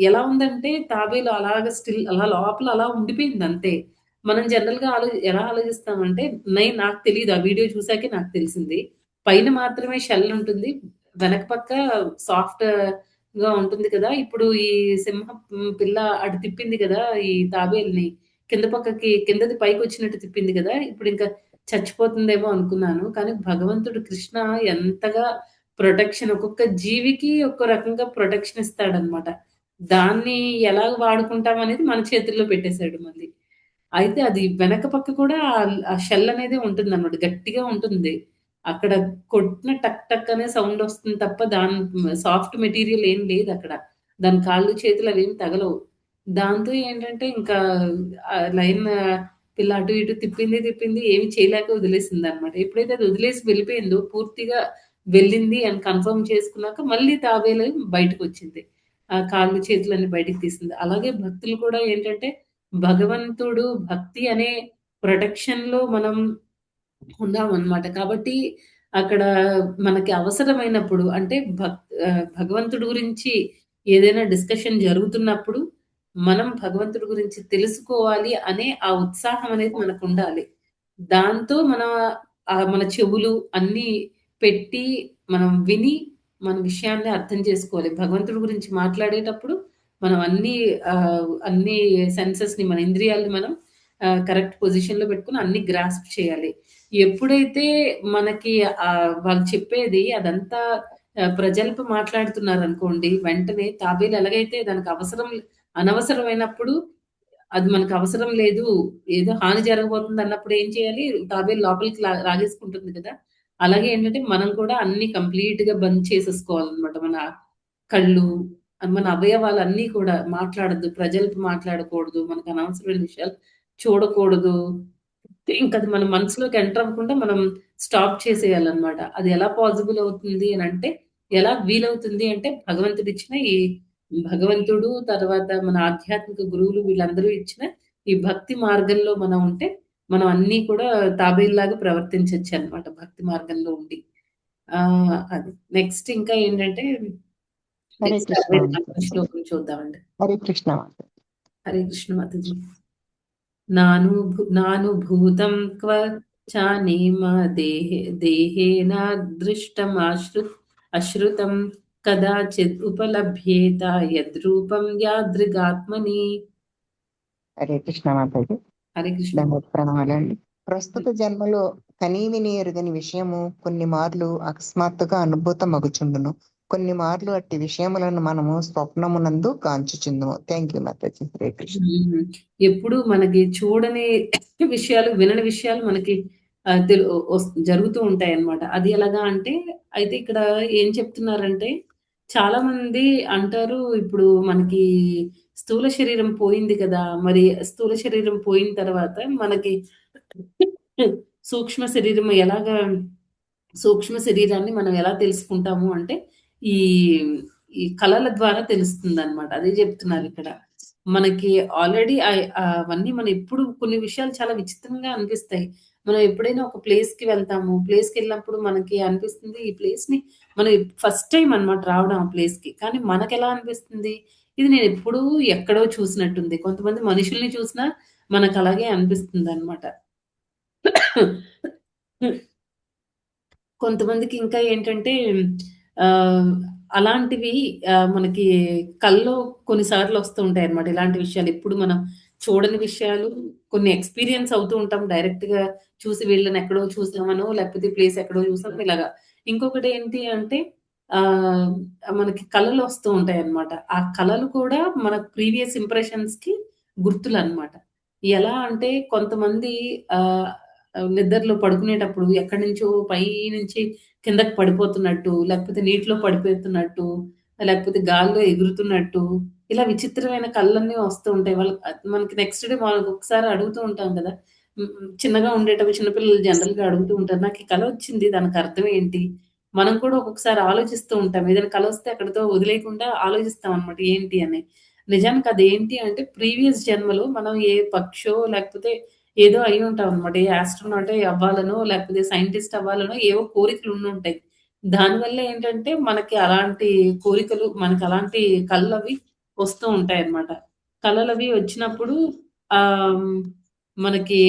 ఎలా ఉందంటే తాబేలు అలాగా స్టిల్ అలా లోపల అలా ఉండిపోయిందంతే. మనం జనరల్‌గా ఎలా ఆలోచిస్తామంటే నాకు తెలీదు. ఆ వీడియో చూసాకే నాకు తెలిసింది. పైన మాత్రమే షెల్ ఉంటుంది. వెనక పక్క సాఫ్ట్‌గా ఉంటుంది కదా! ఇప్పుడు ఈ సింహం పిల్ల అటు తిప్పింది కదా! ఈ తాబేలుని. కిందది పైకొచ్చినట్టు తిప్పింది కదా! ఇప్పుడింక చచ్చిపోతుందేమో అనుకున్నాను. కానీ భగవంతుడు కృష్ణ ఎంతగా ఒక్కొక్క జీవికి ఒక్కో రకంగా ప్రొటెక్షన్ ఇస్తాడనమాట. దాన్ని ఎలా వాడుకుంటాం అనేది మన చేతుల్లో పెట్టేసాడు మళ్ళీ. అయితే అది వెనక పక్క కూడా ఆ షెల్ అనేది ఉంటుందన్నమాట. గట్టిగా ఉంటుంది. అక్కడ కొట్టిన టక్ టక్ అనే సౌండ్ వస్తుంది తప్ప సాఫ్ట్ మెటీరియల్ ఏం లేదక్కడ. దాని కాళ్ళు, చేతులు అవేమి తగలవు. దాంతో ఏంటంటే ఇంకా లైన్ పిల్ల అటు ఇటు తిప్పింది ఏమి చేయలేక వదిలేసిందనమాట. ఎప్పుడైతే అది వదిలేసి వెళ్ళిపోయిందో పూర్తిగా వెళ్ళింది అని కన్ఫర్మ్ చేసుకున్నాక మళ్ళీ తాబేలు బయటకొచ్చింది. ఆ కాళ్ళు, చేతులన్నీ బయటికి తీసింది. అలాగే భక్తులు కూడా ఏంటంటే భగవంతుడు భక్తి అనే ప్రొటెక్షన్‌లో మనం ఉన్నామనమాట. కాబట్టి అక్కడ మనకి అవసరమైనప్పుడు అంటే భగవంతుడి గురించి ఏదైనా డిస్కషన్ జరుగుతున్నప్పుడు మనం భగవంతుడి గురించి తెలుసుకోవాలి అనే ఆ ఉత్సాహం అనేది మనకుండాలి. దాంతో మన చెవులు అన్నీ పెట్టి మనం విని మన విషయాన్ని అర్థం చేసుకోవాలి. భగవంతుడి గురించి మాట్లాడేటప్పుడు మనం అన్ని సెన్సెస్‌ని మన ఇంద్రియాల్ని మనం కరెక్ట్ పొజిషన్‌లో పెట్టుకొని అన్ని గ్రాస్ప్ చేయాలి. ఎప్పుడైతే మనకి వాళ్ళు చెప్పేది అదంతా ప్రజల్ప మాట్లాడుతున్నారనుకోండి, వెంటనే తాబేలు ఎలాగైతే దానికి అనవసరమైనప్పుడు అది మనకు అవసరం లేదు, ఏదో హాని జరగబోతుంది అన్నప్పుడు ఏం చేయాలి? తాబేలు లోపలికి లాగేసుకుంటుంది కదా! అలాగే ఏంటంటే మనం కూడా అన్నీ కంప్లీట్‌గా బంద్ చేసేసుకోవాలనమాట. మన కళ్ళు, మన అవయవాలన్నీ కూడా మాట్లాడొద్దు. ప్రజలతో మాట్లాడకూడదు. మనకు అనవసరమైన విషయాలు చూడకూడదు. ఇంకది మన మనసులోకి ఎంటర్ అవ్వకుండా మనం స్టాప్ చేసేయాలనమాట. అది ఎలా పాసిబుల్ అవుతుంది అనంటే, ఎలా వీలవుతుంది అంటే భగవంతుడిచ్చిన భగవంతుడు తర్వాత మన ఆధ్యాత్మిక గురువులు వీళ్ళందరూ ఇచ్చిన ఈ భక్తి మార్గంలో మనం ఉంటే, మనం అన్నీ కూడా తాబేలులాగా ప్రవర్తించొచ్చనమాట భక్తి మార్గంలో ఉండి. అది. నెక్స్ట్ ఇంకా ఏంటంటే
హరే
నెక్స్ట్
కృష్ణ
64వ శ్లోకం చూద్దామండి.
హరే కృష్ణ మాతాజీ.
హరే కృష్ణ మాతాజీ. నానుభూతం క్వ చానేమ దేహేన అశ్రుతం కదాచిద్ ఉపలభ్యేత యద్రూపం యాదృగాత్మని.
హరే కృష్ణ మాతాజీ.
హరే కృష్ణ.
దండవత్ ప్రణామాలండి. ప్రస్తుత జన్మలో కనీవిని ఎరుగని విషయము కొన్ని మార్లు అకస్మాత్తుగా అనుభూతమగుచుండును. కొన్ని మార్లు అట్టి విషయములను మనము స్వప్నమునందు కాంచుచుందుము. Thank you Mataji. హరే కృష్ణ.
ఎప్పుడు మనకి చూడని విషయాలు, వినని విషయాలు మనకి జరుగుతూ ఉంటాయి అన్నమాట. అది ఎలాగా అంటే, అయితే ఇక్కడ ఏం చెప్తున్నారంటే, చాలా మంది అంటారు ఇప్పుడు మనకి స్థూల శరీరం పోయింది కదా! మరి స్థూల శరీరం పోయిన తర్వాత మనకి సూక్ష్మ శరీరం సూక్ష్మ శరీరాన్ని మనం ఎలా తెలుసుకుంటాము అంటే, ఈ ఈ కళల ద్వారా తెలుస్తుందన్నమాట. అదే చెప్తున్నారు ఇక్కడ. మనకి ఆల్రెడీ అవన్నీ మనం ఎప్పుడు కొన్ని విషయాలు చాలా విచిత్రంగా అనిపిస్తాయి. మనం ఎప్పుడైనా ఒక ప్లేస్‌కి వెళ్తాము. ప్లేస్‌కెళ్ళినప్పుడు మనకి అనిపిస్తుంది ఈ ప్లేస్‌ని మనం ఫస్ట్ టైమ్ అన్నమాట రావడం ఆ ప్లేస్‌కి. కానీ మనకెలా అనిపిస్తుంది? ఇది నేను ఎప్పుడూ ఎక్కడో చూసినట్టుంది. కొంతమంది మనుషుల్ని చూసినా మనకలాగే అనిపిస్తుందన్నమాట. కొంతమందికి ఇంకా ఏంటంటే అలాంటివి మనకి కల్లో కొన్నిసార్లు వస్తూ ఉంటాయన్నమాట. ఇలాంటి విషయాలు ఎప్పుడు మనం చూడని విషయాలు కొన్ని ఎక్స్‌పీరియన్స్ అవుతూ ఉంటాం. డైరెక్ట్‌గా చూసి వీళ్ళని ఎక్కడో చూసామనో, లేకపోతే ప్లేస్ ఎక్కడో చూసామో ఇలాగా. ఇంకొకటి ఏంటి అంటే మనకి కలలు వస్తూ ఉంటాయన్నమాట. ఆ కలలు కూడా మన ప్రీవియస్ ఇంప్రెషన్స్‌కి గుర్తులన్నమాట. ఎలా అంటే కొంతమంది నిద్రలో పడుకునేటప్పుడు ఎక్కడి నుంచో పైనుంచి కిందకి పడిపోతున్నట్టు, లేకపోతే నీటిలో పడిపోతున్నట్టు, లేకపోతే గాల్లో ఎగురుతున్నట్టు, ఇలా విచిత్రమైన కలలన్నీ వస్తూ ఉంటాయి. మనకి నెక్స్ట్ డే మనం ఒక్కొక్కసారి అడుగుతూ ఉంటాం కదా! చిన్నగా ఉండేటప్పుడు చిన్నపిల్లలు జనరల్‌గా అడుగుతూ ఉంటారు. నాకు ఈ కల వచ్చింది. దానికి అర్థం ఏంటి? మనం కూడా ఒక్కొక్కసారి ఆలోచిస్తూ ఉంటాం. ఏదైనా కల వస్తే అక్కడితో వదిలేయకుండా ఆలోచిస్తాం అన్నమాట. ఏంటి అని. నిజానికి అదేంటి అంటే ప్రీవియస్ జన్మలో మనం ఏ పక్షో లేకపోతే ఏదో అయ్యి ఉంటాం అన్నమాట. ఏ ఆస్ట్రోనాటే అవ్వాలనో, లేకపోతే సైంటిస్ట్ అవ్వాలనో ఏవో కోరికలు ఉండుంటాయి. దానివల్ల ఏంటంటే మనకి అలాంటి కోరికలు, మనకి అలాంటి కలలవి వస్తూ ఉంటాయన్నమాట. కలలవి వచ్చినప్పుడు ఆహ్, మనకి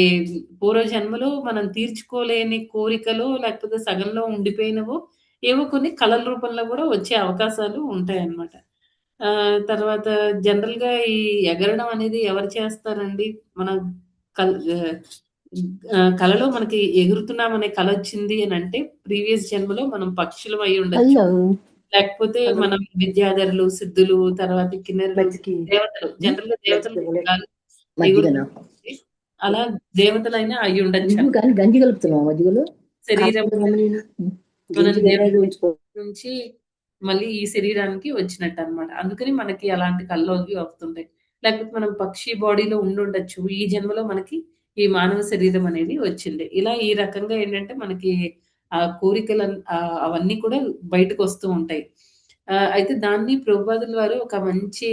పూర్వజన్మలో మనం తీర్చుకోలేని కోరికలో, లేకపోతే సగంలో ఉండిపోయినవో ఏవో కొన్ని కలల రూపంలో గూడా వచ్చే అవకాశాలు ఉంటాయన్నమాట. తర్వాత జనరల్‌గా ఈ ఎగరడం అనేది ఎవరు చేస్తారండి? మన కల్ కలలో మనకి ఎగురుతున్నామనే కలొచ్చింది అనంటే, ప్రీవియస్ జన్మలో మనం పక్షులం అయ్యి ఉండొచ్చు. లేకపోతే మనం విద్యాధరులు, సిద్ధులు, తర్వాత కిన్నెరలు, దేవతలు. జనరల్‌గా దేవతలు
మజ్జిగ
ఎగురుతూ
నాకు.
ఉంటాయి. అలా దేవతలైనా అయి ఉండొచ్చు
నువ్వు కానీ గంజి కలుపుతున్నావు మజ్జిగలో
శరీరం మనం
గంజి
దేవత
ఉంచుకో
నుంచి మళ్ళీ ఈ శరీరానికి వచ్చినట్టు అన్నమాట. అందుకని మనకి అలాంటి కళ్ళు అవి వస్తుంటాయి. లేకపోతే మనం పక్షి బాడీలో ఉండుండొచ్చు. ఈ జన్మలో మనకి ఈ మానవ శరీరం అనేది వచ్చింది. ఇలా ఈ రకంగా ఏంటంటే మనకి ఆ అవన్నీ కూడా బయటకొస్తూ ఉంటాయి. అయితే దాన్ని ప్రభుపాదుల వారు ఒక మంచి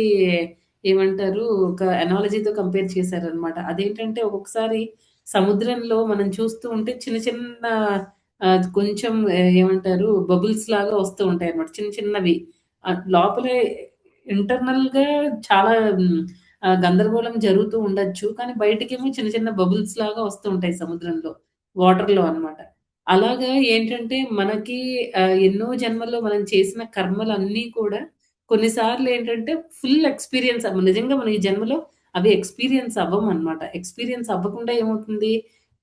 ఏమంటారు ఒక అనాలజీతో కంపేర్ చేశారనమాట. అదేంటంటే ఒక్కొక్కసారి సముద్రంలో మనం చూస్తూ ఉంటే చిన్న చిన్న కొంచెం ఏమంటారు బబుల్స్ లాగా వస్తూ ఉంటాయన్నమాట. చిన్న చిన్నవి. లోపలే ఇంటర్నల్‌గా చాలా గందరగోళం జరుగుతూ ఉండొచ్చు. కానీ బయటికేమో చిన్న చిన్న బబుల్స్ లాగా వస్తూ ఉంటాయి సముద్రంలో. వాటర్‌లో అన్నమాట. అలాగా ఏంటంటే మనకి ఎన్నో జన్మల్లో మనం చేసిన కర్మలన్నీ కూడా కొన్నిసార్లు ఏంటంటే ఫుల్ ఎక్స్‌పీరియన్స్ నిజంగా మనం ఈ జన్మలో అవి ఎక్స్‌పీరియన్స్ అవ్వమన్నమాట. ఎక్స్‌పీరియన్స్ అవ్వకుండా ఏమవుతుంది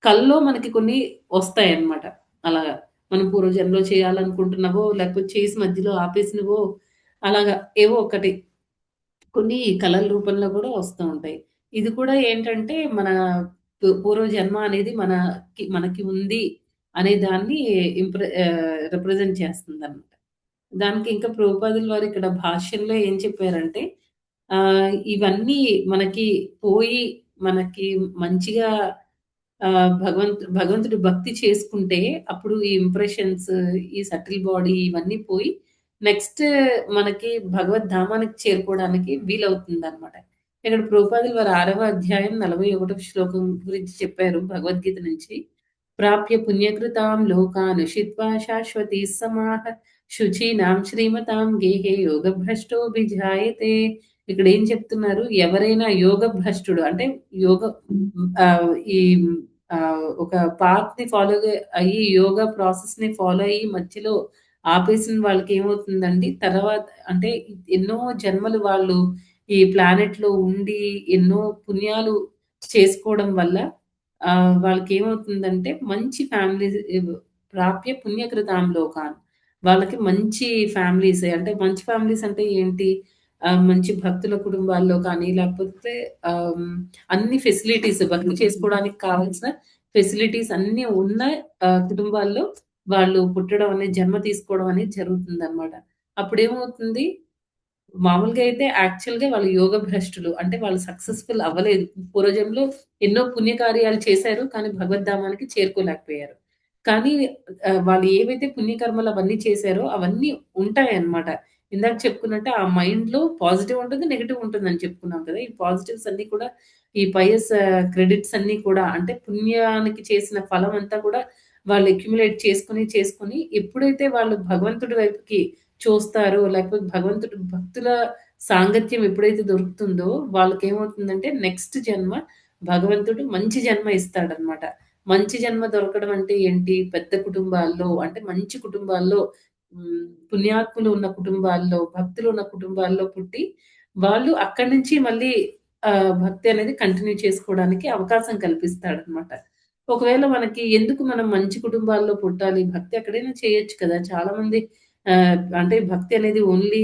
కల్లో మనకి కొన్ని వస్తాయన్నమాట. అలాగా. మనం పూర్వజన్మలో చేయాలనుకుంటున్నవో, లేకపోతే చేసి మధ్యలో ఆపేసినవో, అలాగా ఏవో ఒకటి కొన్ని కలల రూపంలో కూడా వస్తూ ఉంటాయి. ఇది కూడా ఏంటంటే మన పూర్వజన్మ అనేది మనకి ఉంది అనే దాన్ని రిప్రజెంట్ చేస్తుందన్నమాట. దానికి ఇంకా ప్రభుపాదుల వారు ఇక్కడ భాష్యంలో ఏం చెప్పారంటే ఇవన్నీ మనకి పోయి మనకి మంచిగా భగవంతుడి భక్తి చేసుకుంటే అప్పుడు ఈ ఇంప్రెషన్స్, ఈ సటిల్ బాడీ ఇవన్నీ పోయి నెక్స్ట్ మనకి భగవద్ధామానికి చేరుకోవడానికి వీలవుతుందనమాట. ఇక్కడ ప్రభుపాదుల వారు 6వ అధ్యాయం 41వ శ్లోకం గురించి చెప్పారు భగవద్గీత నుంచి. ప్రాప్య పుణ్యకృతాం లోకాన్ ఉషిత్వా శాశ్వతీ సమాహ శుచీనాం శ్రీమతాం గేహే యోగభ్రష్టోభిజాయతే. ఇక్కడ ఏం చెప్తున్నారు ఎవరైనా యోగ భ్రష్టుడు అంటే యోగ ఈ ఒక పాత్ ని ఫాలో అయ్యి యోగా ప్రాసెస్ ని ఫాలో అయ్యి మధ్యలో ఆపేసిన వాళ్ళకి ఏమవుతుందండి తర్వాత అంటే ఎన్నో జన్మలు వాళ్ళు ఈ ప్లానెట్ లో ఉండి ఎన్నో పుణ్యాలు చేసుకోవడం వల్ల వాళ్ళకి ఏమవుతుందంటే మంచి ఫ్యామిలీ ప్రాప్య పుణ్యకృతాం లోకాన్ వాళ్ళకి మంచి ఫ్యామిలీస్ అంటే మంచి ఫ్యామిలీస్ అంటే ఏంటి మంచి భక్తుల కుటుంబాల్లో కానీ లేకపోతే అన్ని ఫెసిలిటీస్ భక్తి చేసుకోవడానికి కావాల్సిన ఫెసిలిటీస్ అన్ని ఉన్న కుటుంబాల్లో వాళ్ళు పుట్టడం అనేది జన్మ తీసుకోవడం అనేది జరుగుతుంది అనమాట. అప్పుడు ఏమవుతుంది మామూలుగా అయితే యాక్చువల్‌గా వాళ్ళు యోగ భ్రష్టులు. అంటే వాళ్ళు సక్సెస్‌ఫుల్ అవ్వలేదు. పూర్వజన్మలో ఎన్నో పుణ్యకార్యాలు చేశారు. కానీ భగవద్ధామానికి చేరుకోలేకపోయారు. కానీ వాళ్ళు ఏవైతే పుణ్యకర్మలు అవన్నీ చేశారో అవన్నీ ఉంటాయన్నమాట. ఇందాక చెప్పుకున్నట్టు ఆ మైండ్‌లో పాజిటివ్ ఉంటుంది, నెగెటివ్ ఉంటుందని చెప్పుకున్నాం కదా! ఈ పాజిటివ్స్ అన్నీ కూడా ఈ పయస్ క్రెడిట్స్ అన్నీ కూడా అంటే పుణ్యానికి చేసిన ఫలం అంతా కూడా వాళ్ళు అక్యుములేట్ చేసుకొని ఎప్పుడైతే వాళ్ళు భగవంతుడి వైపుకి చూస్తారో లేకపోతే భక్తుల సాంగత్యం ఎప్పుడైతే దొరుకుతుందో వాళ్ళకేమవుతుందంటే నెక్స్ట్ జన్మ భగవంతుడు మంచి జన్మ ఇస్తాడనమాట. మంచి జన్మ దొరకడం అంటే ఏంటి? పెద్ద కుటుంబాల్లో అంటే మంచి కుటుంబాల్లో పుణ్యాత్ములు ఉన్న కుటుంబాల్లో, భక్తులు ఉన్న కుటుంబాల్లో పుట్టి వాళ్ళు అక్కడి నుంచి మళ్ళీ భక్తి అనేది కంటిన్యూ చేసుకోవడానికి అవకాశం కల్పిస్తాడనమాట. ఒకవేళ మనకి ఎందుకు మనం మంచి కుటుంబాల్లో పుట్టాలి? భక్తి ఎక్కడైనా చేయొచ్చు కదా! చాలా మంది అంటే భక్తి అనేది ఓన్లీ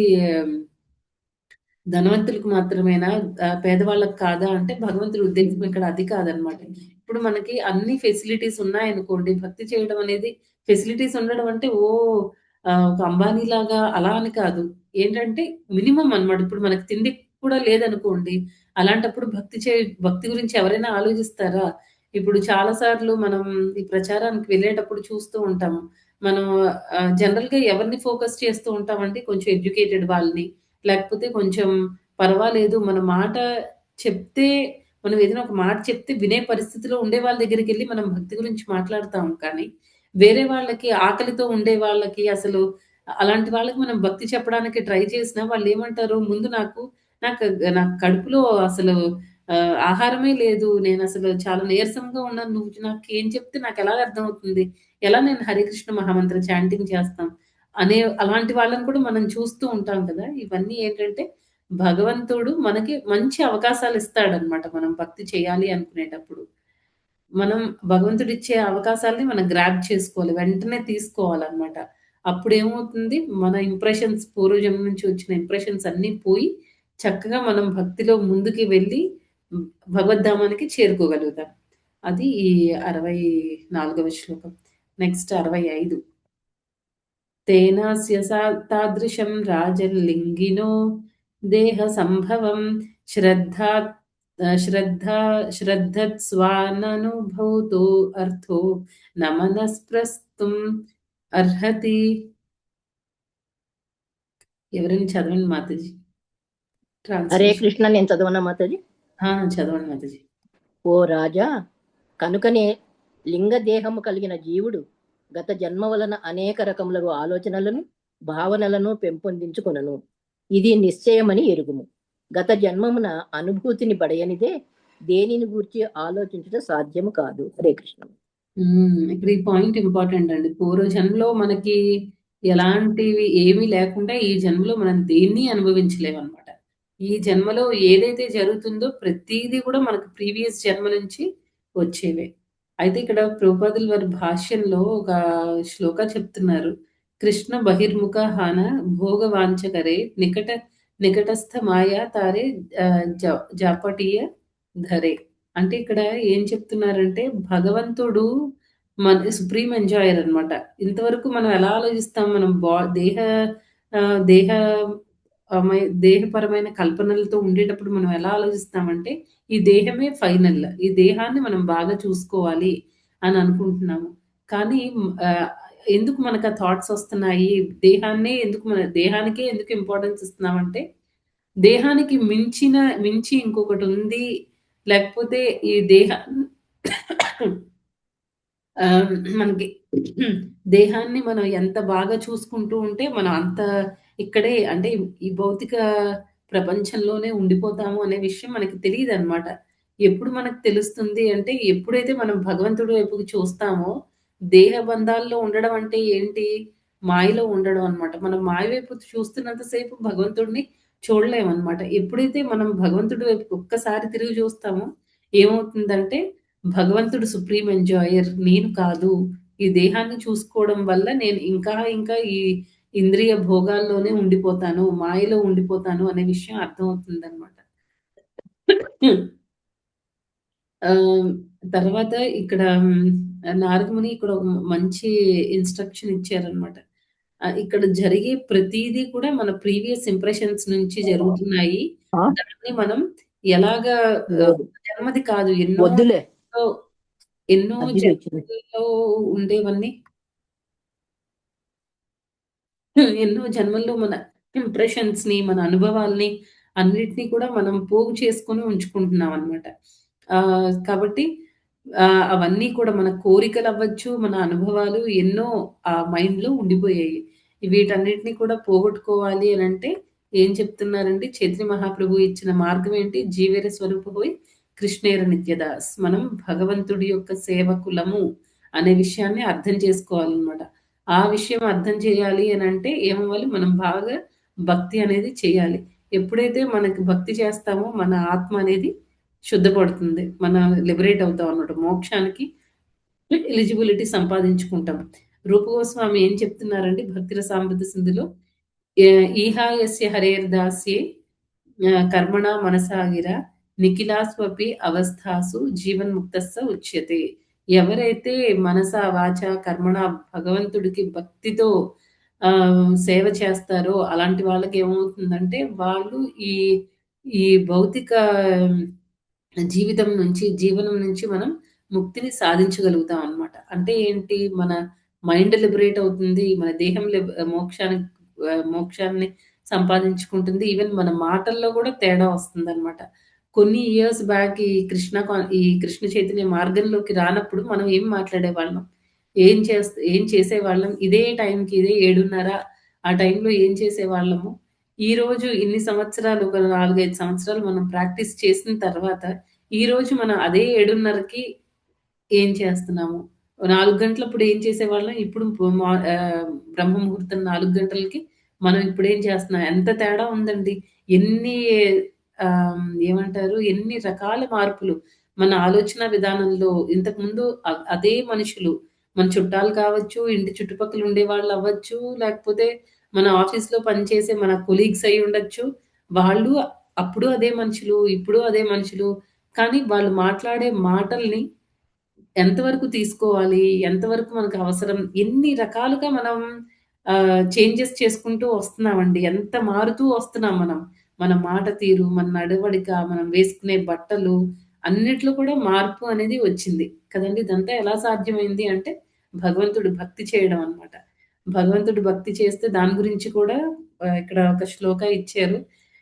ధనవంతులకు మాత్రమేనా? పేదవాళ్ళకి కాదా? అంటే భగవంతుడి ఉద్దేశం ఇక్కడ అది కాదనమాట. ఇప్పుడు మనకి అన్ని ఫెసిలిటీస్ ఉన్నాయనుకోండి, భక్తి చేయడం అనేది ఫెసిలిటీస్ ఉండడం అంటే ఒక అంబానీ లాగా అలా అని కాదు. ఏంటంటే మినిమమ్ అన్నమాట. ఇప్పుడు మనకు తిండి కూడా లేదనుకోండి, అలాంటప్పుడు భక్తి గురించి ఎవరైనా ఆలోచిస్తారా? ఇప్పుడు చాలా సార్లు మనం ఈ ప్రచారానికి వెళ్ళేటప్పుడు చూస్తూ ఉంటాము. మనం జనరల్‌గా ఎవరిని ఫోకస్ చేస్తూ ఉంటామంటే కొంచెం ఎడ్యుకేటెడ్ వాళ్ళని. లేకపోతే కొంచెం పర్వాలేదు మన మాట చెప్తే మనం ఏదైనా ఒక మాట చెప్తే వినే పరిస్థితిలో ఉండే వాళ్ళ దగ్గరికెళ్ళి మనం భక్తి గురించి మాట్లాడతాం కానీ, వేరే వాళ్ళకి ఆకలితో ఉండే వాళ్ళకి అసలు అలాంటి వాళ్ళకి మనం భక్తి చెప్పడానికి ట్రై చేసినా వాళ్ళేమంటారు, ముందు నాకు నాకు నాకు కడుపులో అసలు ఆహారమే లేదు. నేనసలు చాలా నీరసంగా ఉన్నాను. నువ్వు నాకేం చెప్తే నాకెలాగ అర్థమవుతుంది? ఎలా నేను హరికృష్ణ మహామంత్ర చాంటింగ్ చేస్తాం? అలాంటి వాళ్ళని కూడా మనం చూస్తూ ఉంటాం కదా! ఇవన్నీ ఏంటంటే భగవంతుడు మనకి మంచి అవకాశాలు ఇస్తాడన్నమాట. మనం భక్తి చేయాలి అనుకునేటప్పుడు. మనం భగవంతుడిచ్చే అవకాశాల్ని మనం గ్రాబ్ చేసుకోవాలి. వెంటనే తీసుకోవాలన్నమాట. అప్పుడేమవుతుంది మన ఇంప్రెషన్స్ పూర్వజన్మ నుంచి వచ్చిన ఇంప్రెషన్స్ అన్నీ పోయి చక్కగా మనం భక్తిలో ముందుకి వెళ్ళి భగవద్ధామానికి చేరుకోగలుగుతాం. అది ఈ 64వ శ్లోకం. నెక్స్ట్ 65. తేనాస్య తాదృశం రాజల్లింగినో దేహ సంభవం శ్రద్ధత్స్వాననుభూతో అర్థో న మనస్ప్రస్తుం అర్హతి. ఎవరైనా చదవండి మాతాజీ.
హరే కృష్ణ. నేను చదవనా మాతాజీ?
చదవండి మాతాజీ.
ఓ రాజా, కనుకనే లింగదేహము కలిగిన జీవుడు గత జన్మ వలన అనేక రకముల ఆలోచనలను భావనలను పెంపొందించుకొనను. ఇది నిశ్చయమని ఎరుగుము. గత జన్మమున అనుభూతిని బడయనిదే దేనిని గూర్చి ఆలోచించడం సాధ్యము కాదు. హరే కృష్ణ.
ఇక్కడ ఈ పాయింట్ ఇంపార్టెంట్ అండి. పూర్వ జన్మలో మనకి ఎలాంటివి ఏమీ లేకుండా ఈ జన్మలో మనం దేన్ని అనుభవించలేము అనమాట. ఈ జన్మలో ఏదైతే జరుగుతుందో ప్రతిదీ కూడా మనకు ప్రీవియస్ జన్మ నుంచి వచ్చేవే. అయితే ఇక్కడ ప్రభుపాదుల వారి భాష్యంలో ఒక శ్లోక చెప్తున్నారు. కృష్ణ బహిర్ముఖ హాన భోగవాంచకరే నికటస్థ మాయా తారే జాపటీయ ధరే. అంటే ఇక్కడ ఏం చెప్తున్నారంటే భగవంతుడు మన సుప్రీం ఎంజాయర్ అనమాట. ఇంతవరకు మనం ఎలా ఆలోచిస్తాం, మనం దేహపరమైన కల్పనలతో ఉండేటప్పుడు మనం ఎలా ఆలోచిస్తామంటే ఈ దేహమే ఫైనల్, ఈ దేహాన్ని మనం బాగా చూసుకోవాలి అని అనుకుంటున్నాము. కానీ ఎందుకు మనకు ఆ థాట్స్ వస్తున్నాయి? దేహానికే ఎందుకు ఇంపార్టెన్స్ ఇస్తున్నామంటే దేహానికి మించి ఇంకొకటి ఉంది, లేకపోతే ఈ మనకి దేహాన్ని మనం ఎంత బాగా చూసుకుంటూ ఉంటే మనం అంత ఇక్కడే అంటే ఈ భౌతిక ప్రపంచంలోనే ఉండిపోతాము అనే విషయం మనకి తెలియదు అనమాట. ఎప్పుడు మనకు తెలుస్తుంది అంటే ఎప్పుడైతే మనం భగవంతుడి వైపుకి చూస్తామో. దేహ బంధాల్లో ఉండడం అంటే ఏంటి? మాయలో ఉండడం అనమాట. మనం మాయ వైపు చూస్తున్నంతసేపు భగవంతుడిని చూడలేమన్నమాట. ఎప్పుడైతే మనం భగవంతుడి వైపు ఒక్కసారి తిరిగి చూస్తామో ఏమవుతుందంటే భగవంతుడు సుప్రీం ఎంజాయర్, నేను కాదు. ఈ దేహాన్ని చూసుకోవడం వల్ల నేను ఇంకా ఈ ఇంద్రియ భోగాల్లోనే ఉండిపోతాను, మాయలో ఉండిపోతాను అనే విషయం అర్థమవుతుంది అనమాట. తర్వాత ఇక్కడ నారదముని ఇక్కడ ఒక మంచి ఇన్స్ట్రక్షన్ ఇచ్చారనమాట. ఇక్కడ జరిగే ప్రతిదీ కూడా మన ప్రీవియస్ ఇంప్రెషన్స్ నుంచి జరుగుతున్నాయి. దాన్ని మనం ఎలాగా జన్మది కాదు, ఎన్నో జన్మల్లో ఉండేవన్నీ, ఎన్నో జన్మల్లో మన ఇంప్రెషన్స్ ని, మన అనుభవాల్ని అన్నిటినీ కూడా మనం పోగు చేసుకొని ఉంచుకుంటున్నాం అనమాట. కాబట్టి అవన్నీ కూడా మన కోరికలు అవ్వచ్చు, మన అనుభవాలు ఎన్నో ఆ మైండ్ లో ఉండిపోయాయి. వీటన్నిటిని కూడా పోగొట్టుకోవాలి అని అంటే ఏం చెప్తున్నారంటే చైతన్య మహాప్రభు ఇచ్చిన మార్గం ఏంటి? జీవేర స్వరూపపోయి కృష్ణేర నిత్యదాస్. మనం భగవంతుడి యొక్క సేవకులము అనే విషయాన్ని అర్థం చేసుకోవాలన్నమాట. ఆ విషయం అర్థం చేయాలి అని అంటే ఏమవ్వాలి? మనం బాగా భక్తి అనేది చేయాలి. ఎప్పుడైతే మనకి భక్తి చేస్తామో మన ఆత్మ అనేది శుద్ధపడుతుంది, మనం లిబరేట్ అవుతాం అన్నమాట. మోక్షానికి ఎలిజిబిలిటీ సంపాదించుకుంటాం. రూపగోస్వామి ఏం చెప్తున్నారండి భక్తి రసామృత సింధులో? ఈహాయస్య హరేర్దాస్యే కర్మణ మనసాగిర నిఖిలాస్వపి అవస్థాసు జీవన్ముక్తస్స ఉచ్యతే. ఎవరైతే మనస వాచ కర్మణ భగవంతుడికి భక్తితో సేవ చేస్తారో అలాంటి వాళ్ళకి ఏమవుతుందంటే వాళ్ళు ఈ భౌతిక జీవనం నుంచి మనం ముక్తిని సాధించగలుగుతాం అన్నమాట. అంటే ఏంటి? మన మైండ్ లిబరేట్ అవుతుంది, మన దేహం మోక్షాన్ని సంపాదించుకుంటుంది. ఈవెన్ మన మాటల్లో కూడా తేడా వస్తుంది అనమాట. కొన్ని ఇయర్స్ బ్యాక్ ఈ కృష్ణ చైతన్య మార్గంలోకి రానప్పుడు మనం ఏం మాట్లాడేవాళ్ళం, ఏం చేసేవాళ్ళం? ఇదే టైంకి, ఇదే 7:30 ఆ టైంలో ఏం చేసేవాళ్ళము? ఈ రోజు ఇన్ని సంవత్సరాలు, ఒక 4-5 సంవత్సరాలు మనం ప్రాక్టీస్ చేసిన తర్వాత ఈ రోజు మనం అదే 7:30కి ఏం చేస్తున్నాము? 4 గంటలప్పుడు ఏం చేసేవాళ్ళం, ఇప్పుడు బ్రహ్మ ముహూర్తం 4 గంటలకి మనం ఇప్పుడు ఏం చేస్తున్నాం? ఎంత తేడా ఉందండి! ఎన్ని రకాల మార్పులు మన ఆలోచన విధానంలో. ఇంతకుముందు అదే మనుషులు, మన చుట్టాలు కావచ్చు, ఇంటి చుట్టుపక్కల ఉండే వాళ్ళు అవ్వచ్చు, లేకపోతే మన ఆఫీస్లో పనిచేసే మన కొలీగ్స్ అయి ఉండొచ్చు. వాళ్ళు అప్పుడు అదే మనుషులు, ఇప్పుడు అదే మనుషులు. కానీ వాళ్ళు మాట్లాడే మాటల్ని ఎంతవరకు తీసుకోవాలి, ఎంతవరకు మనకు అవసరం, ఎన్ని రకాలుగా మనం చేంజెస్ చేసుకుంటూ వస్తున్నామండి. ఎంత మారుతూ వస్తున్నాం మనం. మన మాట తీరు, మన నడవడిక, మనం వేసుకునే బట్టలు అన్నిట్లో కూడా మార్పు అనేది వచ్చింది కదండీ! ఇదంతా ఎలా సాధ్యమైంది అంటే భగవంతుడి భక్తి చేయడం అన్నమాట. భగవంతుడి భక్తి చేస్తే దాని గురించి కూడా ఇక్కడ ఒక శ్లోక ఇచ్చారు.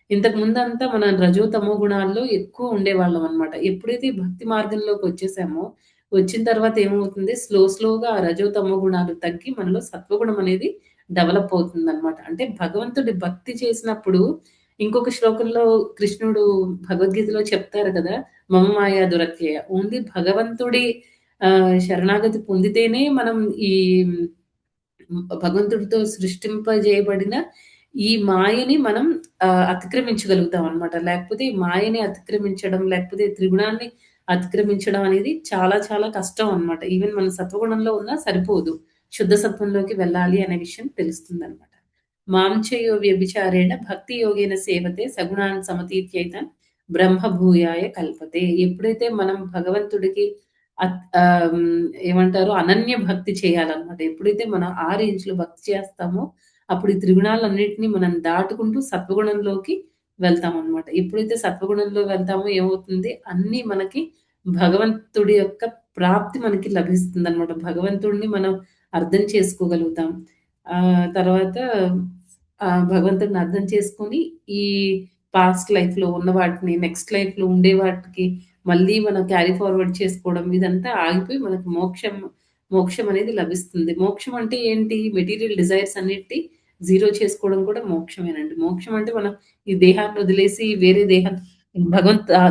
ఇంతకు ముందంతా మనం రజో, తమో గుణాల్లో ఎక్కువ ఉండేవాళ్ళం అన్నమాట. ఎప్పుడైతే ఈ భక్తి మార్గంలోకొచ్చేసామో, వచ్చిన తర్వాత ఏమవుతుంది స్లోగా ఆ రజో, తమో గుణాలు తగ్గి మనలో సత్వగుణం అనేది డెవలప్ అవుతుందన్నమాట. అంటే భగవంతుడి భక్తి చేసినప్పుడు ఇంకొక శ్లోకంలో కృష్ణుడు భగవద్గీతలో చెప్తారు కదా! మమ మాయా దురత్యయ. ఓన్లీ భగవంతుడి శరణాగతి పొందితేనే మనం ఈ భగవంతుడితో సృష్టింపజేయబడిన ఈ మాయని మనం అతిక్రమించగలుగుతాం అన్నమాట. లేకపోతే ఈ మాయని అతిక్రమించడం, లేకపోతే త్రిగుణాన్ని అతిక్రమించడం అనేది చాలా చాలా కష్టం అన్నమాట. ఈవెన్ మన సత్వగుణంలో ఉన్నా సరిపోదు. శుద్ధ సత్వంలోకి వెళ్ళాలి అనే విషయం తెలుస్తుందన్నమాట. మాంచయో వ్యభిచారేణ భక్తి యోగేన సేవతే సగుణాన్ సమతీత్యైతాన్ బ్రహ్మ భూయాయ కల్పతే. ఎప్పుడైతే మనం భగవంతుడికి ఏమంటారు అనన్య భక్తి చేయాలన్నమాట. ఎప్పుడైతే మనం ఆ రేంజ్‌లో భక్తి చేస్తామో అప్పుడు ఈ త్రిగుణాలన్నిటిని మనం దాటుకుంటూ సత్వగుణంలోకి వెళ్తామన్నమాట. ఎప్పుడైతే సత్వగుణంలో వెళ్తామో ఏమవుతుంది అన్నీ మనకి భగవంతుడి యొక్క ప్రాప్తి మనకి లభిస్తుందన్నమాట. భగవంతుడిని మనం అర్థం చేసుకోగలుగుతాం. తర్వాత భగవంతుడిని అర్థం చేసుకొని ఈ పాస్ట్ లైఫ్‌లో ఉన్న వాటిని నెక్స్ట్ లైఫ్‌లో ఉండే వాటికి మళ్ళీ మనం క్యారీ ఫార్వర్డ్ చేసుకోవడం ఇదంతా ఆగిపోయి మనకు మోక్షం అనేది లభిస్తుంది. మోక్షం అంటే ఏంటి? మెటీరియల్ డిజైర్స్ అన్నిటిని జీరో చేసుకోవడం కూడా మోక్షమేనండి. మోక్షం అంటే మనం ఈ దేహాన్ని వదిలేసి వేరే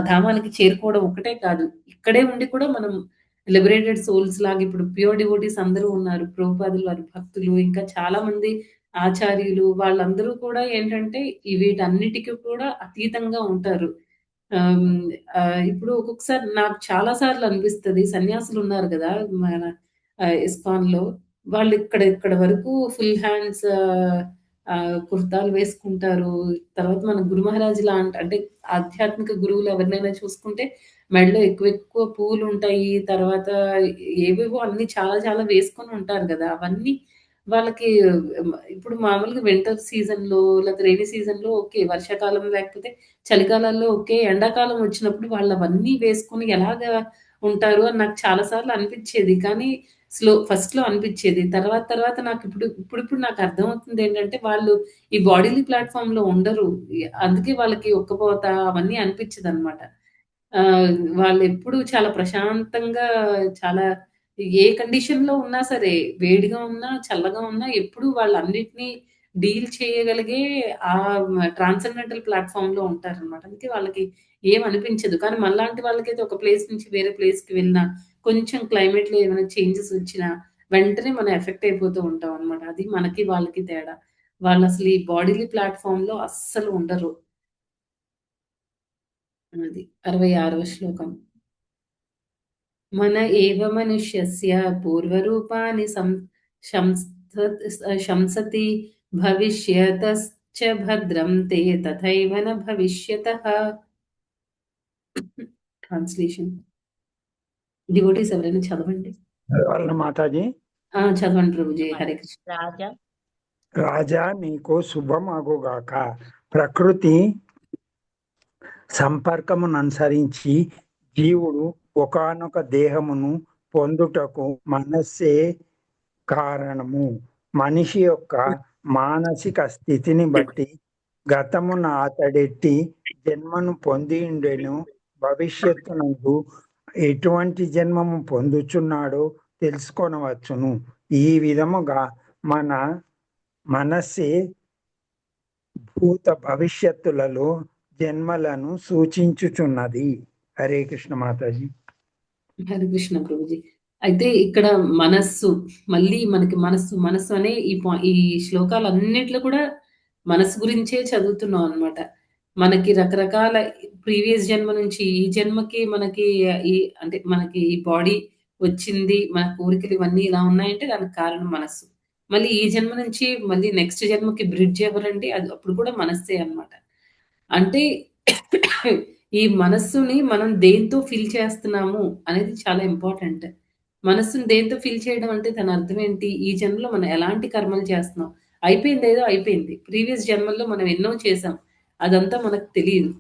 ధామానికి చేరుకోవడం ఒకటే కాదు. ఇక్కడే ఉండి కూడా మనం లిబరేటెడ్ సోల్స్ లాగా ఇప్పుడు ప్యూర్ డివోటీస్ అందరూ ఉన్నారు. ప్రభుపాదుల వారి భక్తులు ఇంకా చాలా మంది ఆచార్యులు వాళ్ళందరూ కూడా ఏంటంటే వీటన్నిటికి కూడా అతీతంగా ఉంటారు. ఇప్పుడు ఒక్కొక్కసారి నాకు చాలా సార్లు అనిపిస్తది. సన్యాసులు ఉన్నారు గదా! మన ఇస్కాన్‌లో వాళ్ళు ఇక్కడ వరకు ఫుల్ హ్యాండ్స్ కుర్తాలు వేసుకుంటారు. తర్వాత మన గురు మహారాజ్ అంటే ఆధ్యాత్మిక గురువులు ఎవరినైనా చూసుకుంటే మెడలో ఎక్కువ పువ్వులుంటాయి. తర్వాత ఏవేవో అన్నీ చాలా చాలా వేసుకొని ఉంటారు గదా! అవన్నీ వాళ్ళకి ఇప్పుడు మామూలుగా వింటర్ సీజన్‌లో లేకపోతే రెయినీ సీజన్‌లో ఓకే. వర్షాకాలం లేకపోతే చలికాలాల్లో ఓకే. ఎండాకాలం వచ్చినప్పుడు వాళ్ళు అవన్నీ వేసుకొని ఎలాగా ఉంటారు అని నాకు చాలా సార్లు అనిపిచ్చేది. కానీ ఫస్ట్‌లో అనిపిచ్చేది. తర్వాత నాకు ఇప్పుడు నాకు అర్థమవుతుంది ఏంటంటే వాళ్ళు ఈ బాడీలీ ప్లాట్‌ఫార్మ్‌లో ఉండరు. అందుకే వాళ్ళకి ఉక్కపోత అవన్నీ అనిపిచ్చదనమాట. వాళ్ళెప్పుడు చాలా ప్రశాంతంగా చాలా ఏ కండిషన్‌లో ఉన్నా సరే, వేడిగా ఉన్నా, చల్లగా ఉన్నా ఎప్పుడు వాళ్ళన్నిటిని డీల్ చేయగలిగే ట్రాన్సెండెంటల్ ప్లాట్‌ఫార్మ్‌లో ఉంటారనమాట. అందుకే వాళ్ళకి ఏమనిపించదు. కానీ మనలాంటి వాళ్ళకైతే ఒక ప్లేస్ నుంచి వేరే ప్లేస్‌కి వెళ్ళినా, కొంచెం క్లైమేట్‌లో ఏమైనా చేంజెస్ వచ్చినా, వెంటనే మనం ఎఫెక్ట్ అయిపోతూ ఉంటాం అనమాట. అది మనకి వాళ్ళకి తేడా. వాళ్ళసలు ఈ బాడీలీ ప్లాట్‌ఫార్మ్‌లో అస్సలు ఉండరు. అది 66వ శ్లోకం. మన ఏవ మనుష్యస్య పూర్వరూపాని శంసతి భవిష్యతశ్చ భద్రం తే తథైవ న భవిష్యతః. ట్రాన్స్లేషన్. డివోటీస్ ఎవరైనా చదవండి.
మాతాజీ
చదవండి ప్రభుజీ. హరే కృష్ణ.
రాజా నీకు శుభమగుగాక. ప్రకృతి సంపర్కమును అనుసరించి జీవుడు ఒకానొక దేహమును పొందుటకు మనస్సే కారణము. మనిషి యొక్క మానసిక స్థితిని బట్టి గతమున అతడెట్టి జన్మను పొందిండెను, భవిష్యత్తునందు ఎటువంటి జన్మము పొందుచున్నాడో తెలుసుకొనవచ్చును. ఈ విధముగా మన మనస్సే భూత భవిష్యత్తులలో జన్మలను సూచించుచున్నది. హరే కృష్ణ మాతాజీ.
హరే కృష్ణ ప్రభుజీ. అయితే ఇక్కడ మళ్ళీ మనకి మనస్సు అనే ఈ శ్లోకాలన్నిట్లో కూడా మనసు గురించే చదువుతున్నాం అన్నమాట. మనకి రకరకాల ప్రీవియస్ జన్మ నుంచి ఈ జన్మకి మనకి అంటే మనకి ఈ బాడీ వచ్చింది, మన కోరికలు ఇవన్నీ ఇలా ఉన్నాయంటే దానికి కారణం మనస్సు. మళ్ళీ ఈ జన్మ నుంచి మళ్ళీ నెక్స్ట్ జన్మకి బ్రిడ్జ్ ఎవరండి? అది అప్పుడు కూడా మనస్సే అన్నమాట. అంటే ఈ మనస్సుని మనం దేంతో ఫిల్ చేస్తున్నాము అనేది చాలా ఇంపార్టెంట్. మనస్సుని దేంతో ఫిల్ చేయడం అంటే దాని అర్థం ఏంటి? ఈ జన్మలో మనం ఎలాంటి కర్మలు చేస్తున్నాం? అయిపోయిందేదో అయిపోయింది. ప్రీవియస్ జన్మల్లో మనం ఎన్నో చేసాం. అదంతా మనకు తెలీదు.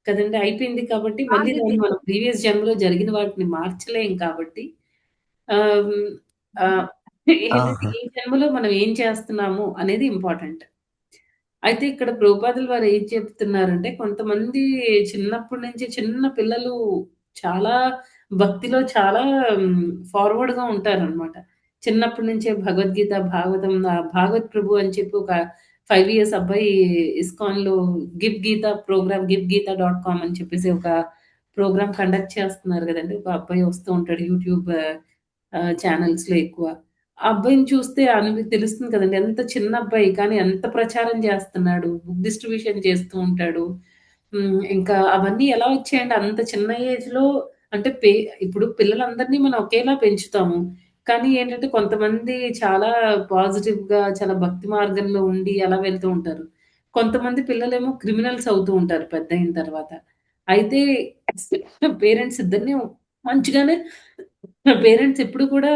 కదండీ! అయిపోయింది కాబట్టి మళ్ళీ దాన్ని మనం ప్రీవియస్ జన్మలో జరిగిన వాటిని మార్చలేం కాబట్టి ఆహ్, హ్మ్, ఆహ్, ఏంటంటే ఈ జన్మలో మనం ఏం చేస్తున్నాము అనేది ఇంపార్టెంట్. అయితే ఇక్కడ ప్రభుపాదుల వారు ఏం చెప్తున్నారంటే, కొంతమంది చిన్నప్పటి నుంచి చిన్న పిల్లలు చాలా భక్తిలో చాలా ఫార్వర్డ్‌గా ఉంటారనమాట. చిన్నప్పటి నుంచే భగవద్గీత, భాగవతం భాగవత్ ప్రభు అని చెప్పి ఒక 5 ఇయర్స్ అబ్బాయి ఇస్కాన్‌లో గివ్‌గీత అని చెప్పేసి ఒక ప్రోగ్రామ్ కండక్ట్ చేస్తున్నారు గదండీ! ఒక అబ్బాయి వస్తూ ఉంటాడు యూట్యూబ్ ఛానెల్స్‌లో ఎక్కువ. ఆ అబ్బాయిని చూస్తే తెలుస్తుంది కదండీ! ఎంత చిన్న అబ్బాయి కానీ ఎంత ప్రచారం చేస్తున్నాడు. బుక్ డిస్ట్రిబ్యూషన్ చేస్తూ ఉంటాడు. ఇంకా అవన్నీ ఎలా వచ్చాయండి అంత చిన్న ఏజ్‌లో అంటే ఇప్పుడు పిల్లలందరినీ మనం ఒకేలా పెంచుతాము. కానీ ఏంటంటే కొంతమంది చాలా పాజిటివ్‌గా చాలా భక్తి మార్గంలో ఉండి అలా వెళ్తూ ఉంటారు. కొంతమంది పిల్లలేమో క్రిమినల్స్ అవుతూ ఉంటారు పెద్దయిన తర్వాత. అయితే పేరెంట్స్ ఇద్దరిని మంచిగానే పేరెంట్స్ ఎప్పుడు కూడా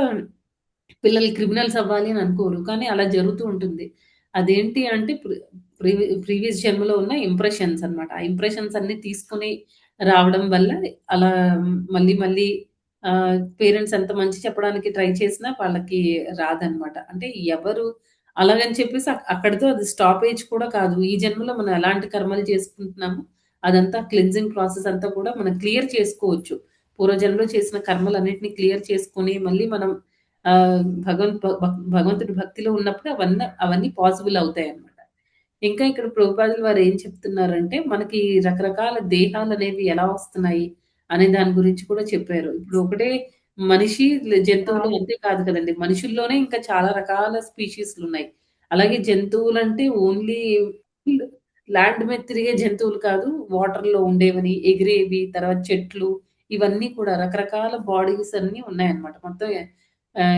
పిల్లలు క్రిమినల్స్ అవ్వాలి అని అనుకోరు. కానీ అలా జరుగుతూ ఉంటుంది. అదేంటి అంటే ప్రీవియస్ జన్మలో ఉన్న ఇంప్రెషన్స్ అన్నమాట. ఆ ఇంప్రెషన్స్ అన్నీ తీసుకొని రావడం వల్ల అలా మళ్ళీ మళ్ళీ పేరెంట్స్ ఎంత మంచి చెప్పడానికి ట్రై చేసినా వాళ్ళకి రాదన్నమాట. అంటే ఎవరు అలాగని చెప్పేసి అక్కడితో అది స్టాపేజ్ కూడా కాదు. ఈ జన్మలో మనం ఎలాంటి కర్మలు చేసుకుంటున్నామో అదంతా క్లెన్జింగ్ ప్రాసెస్ అంతా కూడా మనం క్లియర్ చేసుకోవచ్చు. పూర్వజన్మలో చేసిన కర్మలన్నిటిని క్లియర్ చేసుకొని మళ్ళీ మనం భగవంతుడి భక్తిలో ఉన్నప్పుడు అవన్నీ పాసిబుల్ అవుతాయన్నమాట. ఇంకా ఇక్కడ ప్రభుపాదులు వారు ఏం చెప్తున్నారంటే, మనకి రకరకాల దేహాలనేవి ఎలా వస్తున్నాయి అనే దాని గురించి కూడా చెప్పారు. ఇప్పుడు ఒకటే మనిషి, జంతువులు అంతే కాదు కదండీ! మనుషుల్లోనే ఇంకా చాలా రకాల స్పీషీస్‌లున్నాయి. అలాగే జంతువులంటే ఓన్లీ ల్యాండ్ మీద తిరిగే జంతువులు కాదు. వాటర్‌లో ఉండేవని, ఎగిరేవి, తర్వాత చెట్లు ఇవన్నీ కూడా రకరకాల బాడీస్ అన్నీ ఉన్నాయన్నమాట. మొత్తం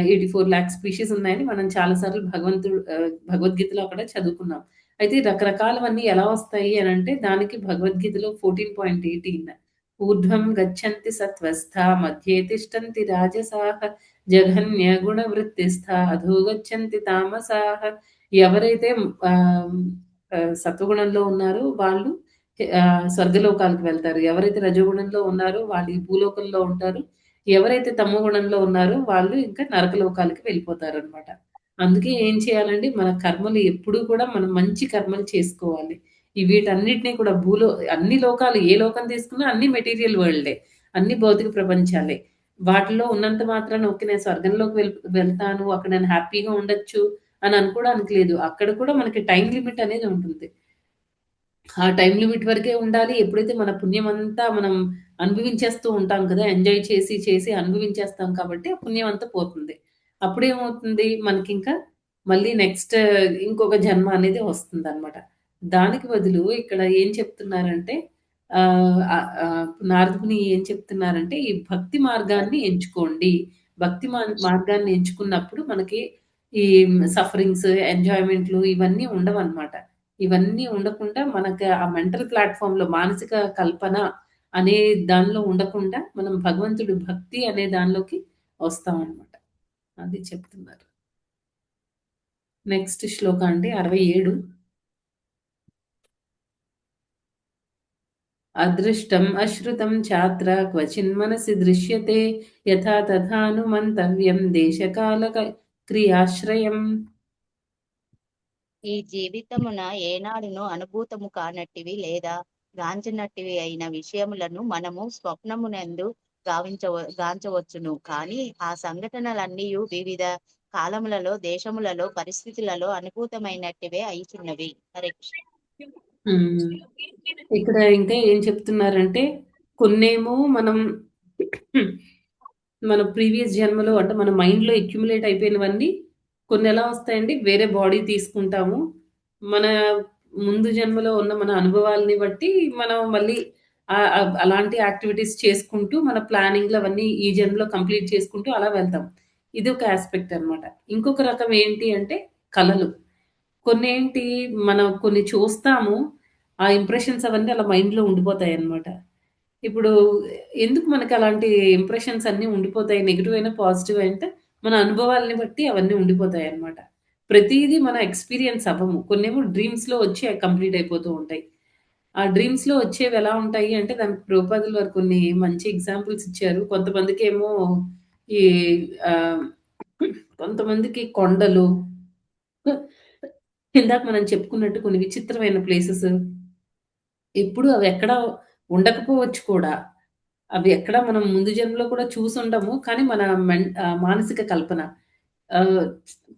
84 లాక్ స్పీషీస్ ఉన్నాయని మనం చాలా సార్లు భగవద్గీతలో అక్కడ చదువుకున్నాం. అయితే రకరకాలవన్నీ ఎలా వస్తాయి అనంటే దానికి భగవద్గీతలో 14.18 ఊర్ధ్వం గచ్చంతి సత్వస్థా మధ్యే తిష్టంతి రాజసాః జఘన్య గుణవృత్తిస్థా అధో గచ్చంతి తామసాః ఎవరైతే ఆహ్, సత్వగుణంలో ఉన్నారో వాళ్ళు స్వర్గలోకాలకు వెళ్తారు. ఎవరైతే రజోగుణంలో ఉన్నారో వాళ్ళు ఈ భూలోకంలో ఉంటారు. ఎవరైతే తమో గుణంలో ఉన్నారో వాళ్ళు ఇంకా నరకలోకాలకి వెళ్ళిపోతారనమాట. అందుకే ఏం చేయాలండి మన కర్మలు ఎప్పుడూ కూడా మనం మంచి కర్మలు చేసుకోవాలి. వీటన్నిటిని కూడా అన్ని లోకాలు ఏ లోకం తీసుకున్నా అన్ని మెటీరియల్ వరల్డే. అన్ని భౌతిక ప్రపంచాలే. వాటిలో ఉన్నంత మాత్రాన ఓకే నేను స్వర్గంలోకి వెళ్తాను. అక్కడ నేను హ్యాపీగా ఉండొచ్చు అని అనుకోవడానికి లేదు. అక్కడ కూడా మనకి టైమ్ లిమిట్ అనేది ఉంటుంది. ఆ టైమ్ లిమిట్ వరకే ఉండాలి. ఎప్పుడైతే మన పుణ్యమంతా మనం అనుభవించేస్తూ ఉంటాం కదా! ఎంజాయ్ చేసి, చేసి అనుభవించేస్తాం కాబట్టి ఆ పుణ్యం అంతా పోతుంది. అప్పుడేమవుతుంది మనకింకా మళ్ళీ నెక్స్ట్ ఇంకొక జన్మ అనేది వస్తుందనమాట. దానికి బదులు ఇక్కడ ఏం చెప్తున్నారంటే నారదముని ఏం చెప్తున్నారంటే, ఈ భక్తి మార్గాన్ని ఎంచుకోండి. భక్తి మార్గాన్ని ఎంచుకున్నప్పుడు మనకి ఈ సఫరింగ్స్, ఎంజాయ్‌మెంట్‌లు ఇవన్నీ ఉండవనమాట. ఇవన్నీ ఉండకుండా మనకి ఆ మెంటల్ ప్లాట్‌ఫార్మ్‌లో మానసిక కల్పన అనే దానిలో ఉండకుండా మనం భగవంతుడి భక్తి అనే దానిలోకి వస్తామనమాట. అది చెప్తున్నారు. నెక్స్ట్ శ్లోక అండి 67. అదృష్టం అశ్రుతం చాత్ర క్వచిన్మనసి దృశ్యతే యథా తథానుమంతవ్యం దేశకాలక క్రియాశ్రయం.
ఈ జీవితమున ఏనాడును అనుభూతము కానట్టివి లేదా గాంచినట్టివి అయిన విషయములను మనము స్వప్నమునందు గాంచవచ్చును. కానీ ఆ సంఘటనలన్నీ వివిధ కాలములలో, దేశములలో, పరిస్థితులలో అనుభూతమైనట్టివే అయిచున్నవి. హరే కృష్ణ.
ఇక్కడ ఇంకా ఏం చెప్తున్నారంటే కొన్నేమో మన ప్రీవియస్ జన్మలో అంటే మన మైండ్‌లో అక్యుములేట్ అయిపోయినవన్నీ కొన్ని ఎలా వస్తాయండి వేరే బాడీ తీసుకుంటాము. మన ముందు జన్మలో ఉన్న మన అనుభవాల్ని బట్టి మనం మళ్ళీ అలాంటి యాక్టివిటీస్ చేసుకుంటూ మన ప్లానింగ్‌లు అవన్నీ ఈ జన్మలో కంప్లీట్ చేసుకుంటూ అలా వెళ్తాం. ఇదొక యాస్పెక్ట్ అన్నమాట. ఇంకొక రకం ఏంటి అంటే కలలు. కొన్నేంటి మనం కొన్ని చూస్తాము. ఆ ఇంప్రెషన్స్ అవన్నీ అలా మైండ్‌లో ఉండిపోతాయన్నమాట. ఇప్పుడు ఎందుకు మనకి అలాంటి ఇంప్రెషన్స్ అన్నీ ఉండిపోతాయి, నెగెటివ్ అయినా పాజిటివ్ అంటే మన అనుభవాలని బట్టి అవన్నీ ఉండిపోతాయి అన్నమాట. ప్రతీదీ మన ఎక్స్పీరియన్స్ అవ్వము. కొన్నేమో డ్రీమ్స్‌లో వచ్చి కంప్లీట్ అయిపోతూ ఉంటాయి. ఆ డ్రీమ్స్‌లో వచ్చేవి ఎలా ఉంటాయి అంటే దానికి ప్రభుపాదుల వారు కొన్ని మంచి ఎగ్జాంపుల్స్ ఇచ్చారు. కొంతమందికేమో ఈ ఆహ్, కొంతమందికి కొండలు, ఇందాక మనం చెప్పుకున్నట్టు కొన్ని విచిత్రమైన ప్లేసెస్, ఎప్పుడు అవెక్కడ ఉండకపోవచ్చు కూడా. అవి ఎక్కడ మనం ముందు జన్మలో కూడా చూసుండము. కానీ మన మానసిక కల్పన. ఆహ్,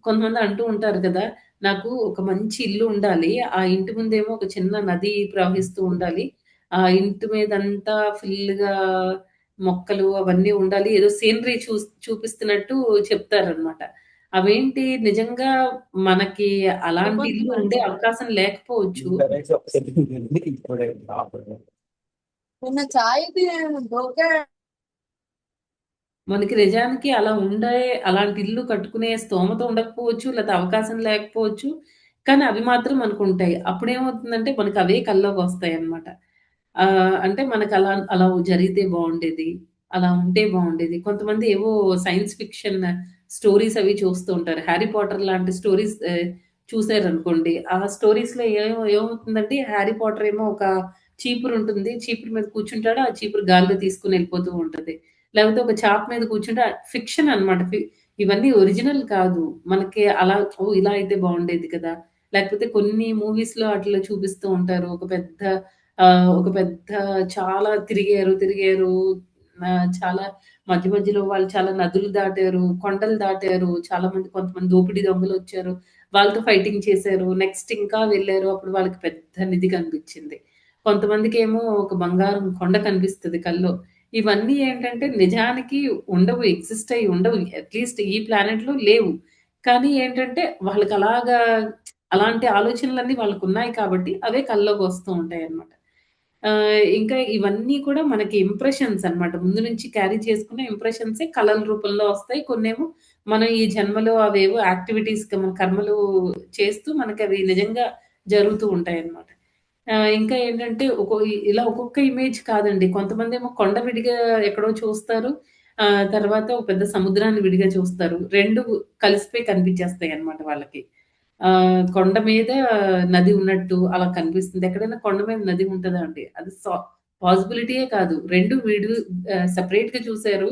కొంతమంది అంటూ ఉంటారు కదా! నాకు ఒక మంచి ఇల్లు ఉండాలి. ఆ ఇంటి ముందేమో ఒక చిన్న నది ప్రవహిస్తూ ఉండాలి. ఆ ఇంటి మీదంతా ఫుల్‌గా మొక్కలు అవన్నీ ఉండాలి. ఏదో సీనరీ చూపిస్తున్నట్టు చెప్తారనమాట. అవేంటి నిజంగా మనకి అలాంటి ఇల్లు ఉండే అవకాశం లేకపోవచ్చు. మనకి నిజానికి అలా అలాంటి ఇల్లు కట్టుకునే స్తోమత ఉండకపోవచ్చు, లేతే అవకాశం లేకపోవచ్చు. కానీ అవి మాత్రం మనకుంటాయి. అప్పుడేమవుతుందంటే మనకు అవే కల్లోకొస్తాయన్నమాట. అంటే మనకలా అలా అలా జరిగితే బావుండేది. అలా ఉంటే బావుండేది. కొంతమంది ఏవో సైన్స్ ఫిక్షన్ స్టోరీస్ అవి చూస్తూ ఉంటారు. 'హ్యారీ పాటర్' లాంటి స్టోరీస్ చూసారనుకోండి. ఆ స్టోరీస్‌లో ఏమవుతుందంటే 'హ్యారీ పాటర్' ఏమో ఒక చీపురుంటుంది. చీపురు మీద కూర్చుంటాడు. ఆ చీపురు గాలిలో తీసుకొని ఎళ్ళిపోతూ ఉంటది. లేకపోతే ఒక చాప మీద కూర్చుంటే ఫిక్షన్ అన్నమాట. ఇవన్నీ ఒరిజినల్ కాదు. మనకి అలా ఓహ్! ఇలా అయితే బావుండేది కదా! లేకపోతే కొన్ని మూవీస్‌లో అట్లా చూపిస్తూ ఉంటారు. ఒక పెద్ద చాలా తిరిగారు. చాలా మధ్య మధ్యలో వాళ్ళు చాలా నదులు దాటారు, కొండలు దాటారు. కొంతమంది దోపిడీ దొంగలొచ్చారు. వాళ్ళతో ఫైటింగ్ చేశారు. నెక్స్ట్ ఇంకా వెళ్లారు. అప్పుడు వాళ్ళకి పెద్ద నిధి కనిపించింది. కొంతమందికేమో ఒక బంగారం కొండ కనిపిస్తది కల్లో. ఇవన్నీ ఏంటంటే నిజానికి ఉండవు. ఎగ్జిస్ట్ అయ్యి ఉండవు. అట్‌లీస్ట్ ఈ ప్లానెట్‌లో లేవు. కానీ ఏంటంటే వాళ్ళకలాగా అలాంటి ఆలోచనలన్నీ వాళ్ళకున్నాయి కాబట్టి అవే కల్లోకి వస్తూ ఉంటాయన్నమాట. ఇంకా ఇవన్నీ కూడా మనకి ఇంప్రెషన్స్ అన్నమాట. ముందు నుంచి క్యారీ చేసుకున్న ఇంప్రెషన్సే కలల రూపంలో వస్తాయి. కొన్నేమో మనం ఈ జన్మలో అవేవో యాక్టివిటీస్‌కి మన కర్మలు చేస్తూ మనకవి నిజంగా జరుగుతూ ఉంటాయన్నమాట. ఇంకా ఏంటంటే ఇలా ఒక్కొక్క ఇమేజ్ కాదండి. కొంతమందేమో కొండ విడిగా ఎక్కడో చూస్తారు. తర్వాత ఒక పెద్ద సముద్రాన్ని విడిగా చూస్తారు. 2 కలిసిపోయి కనిపించేస్తాయన్నమాట వాళ్ళకి. కొండ మీద నది ఉన్నట్టు అలా కనిపిస్తుంది. ఎక్కడైనా కొండ మీద నది ఉంటదా అండి? అది పాసిబిలిటీయే కాదు. 2 సెపరేట్‌గా చూసారు.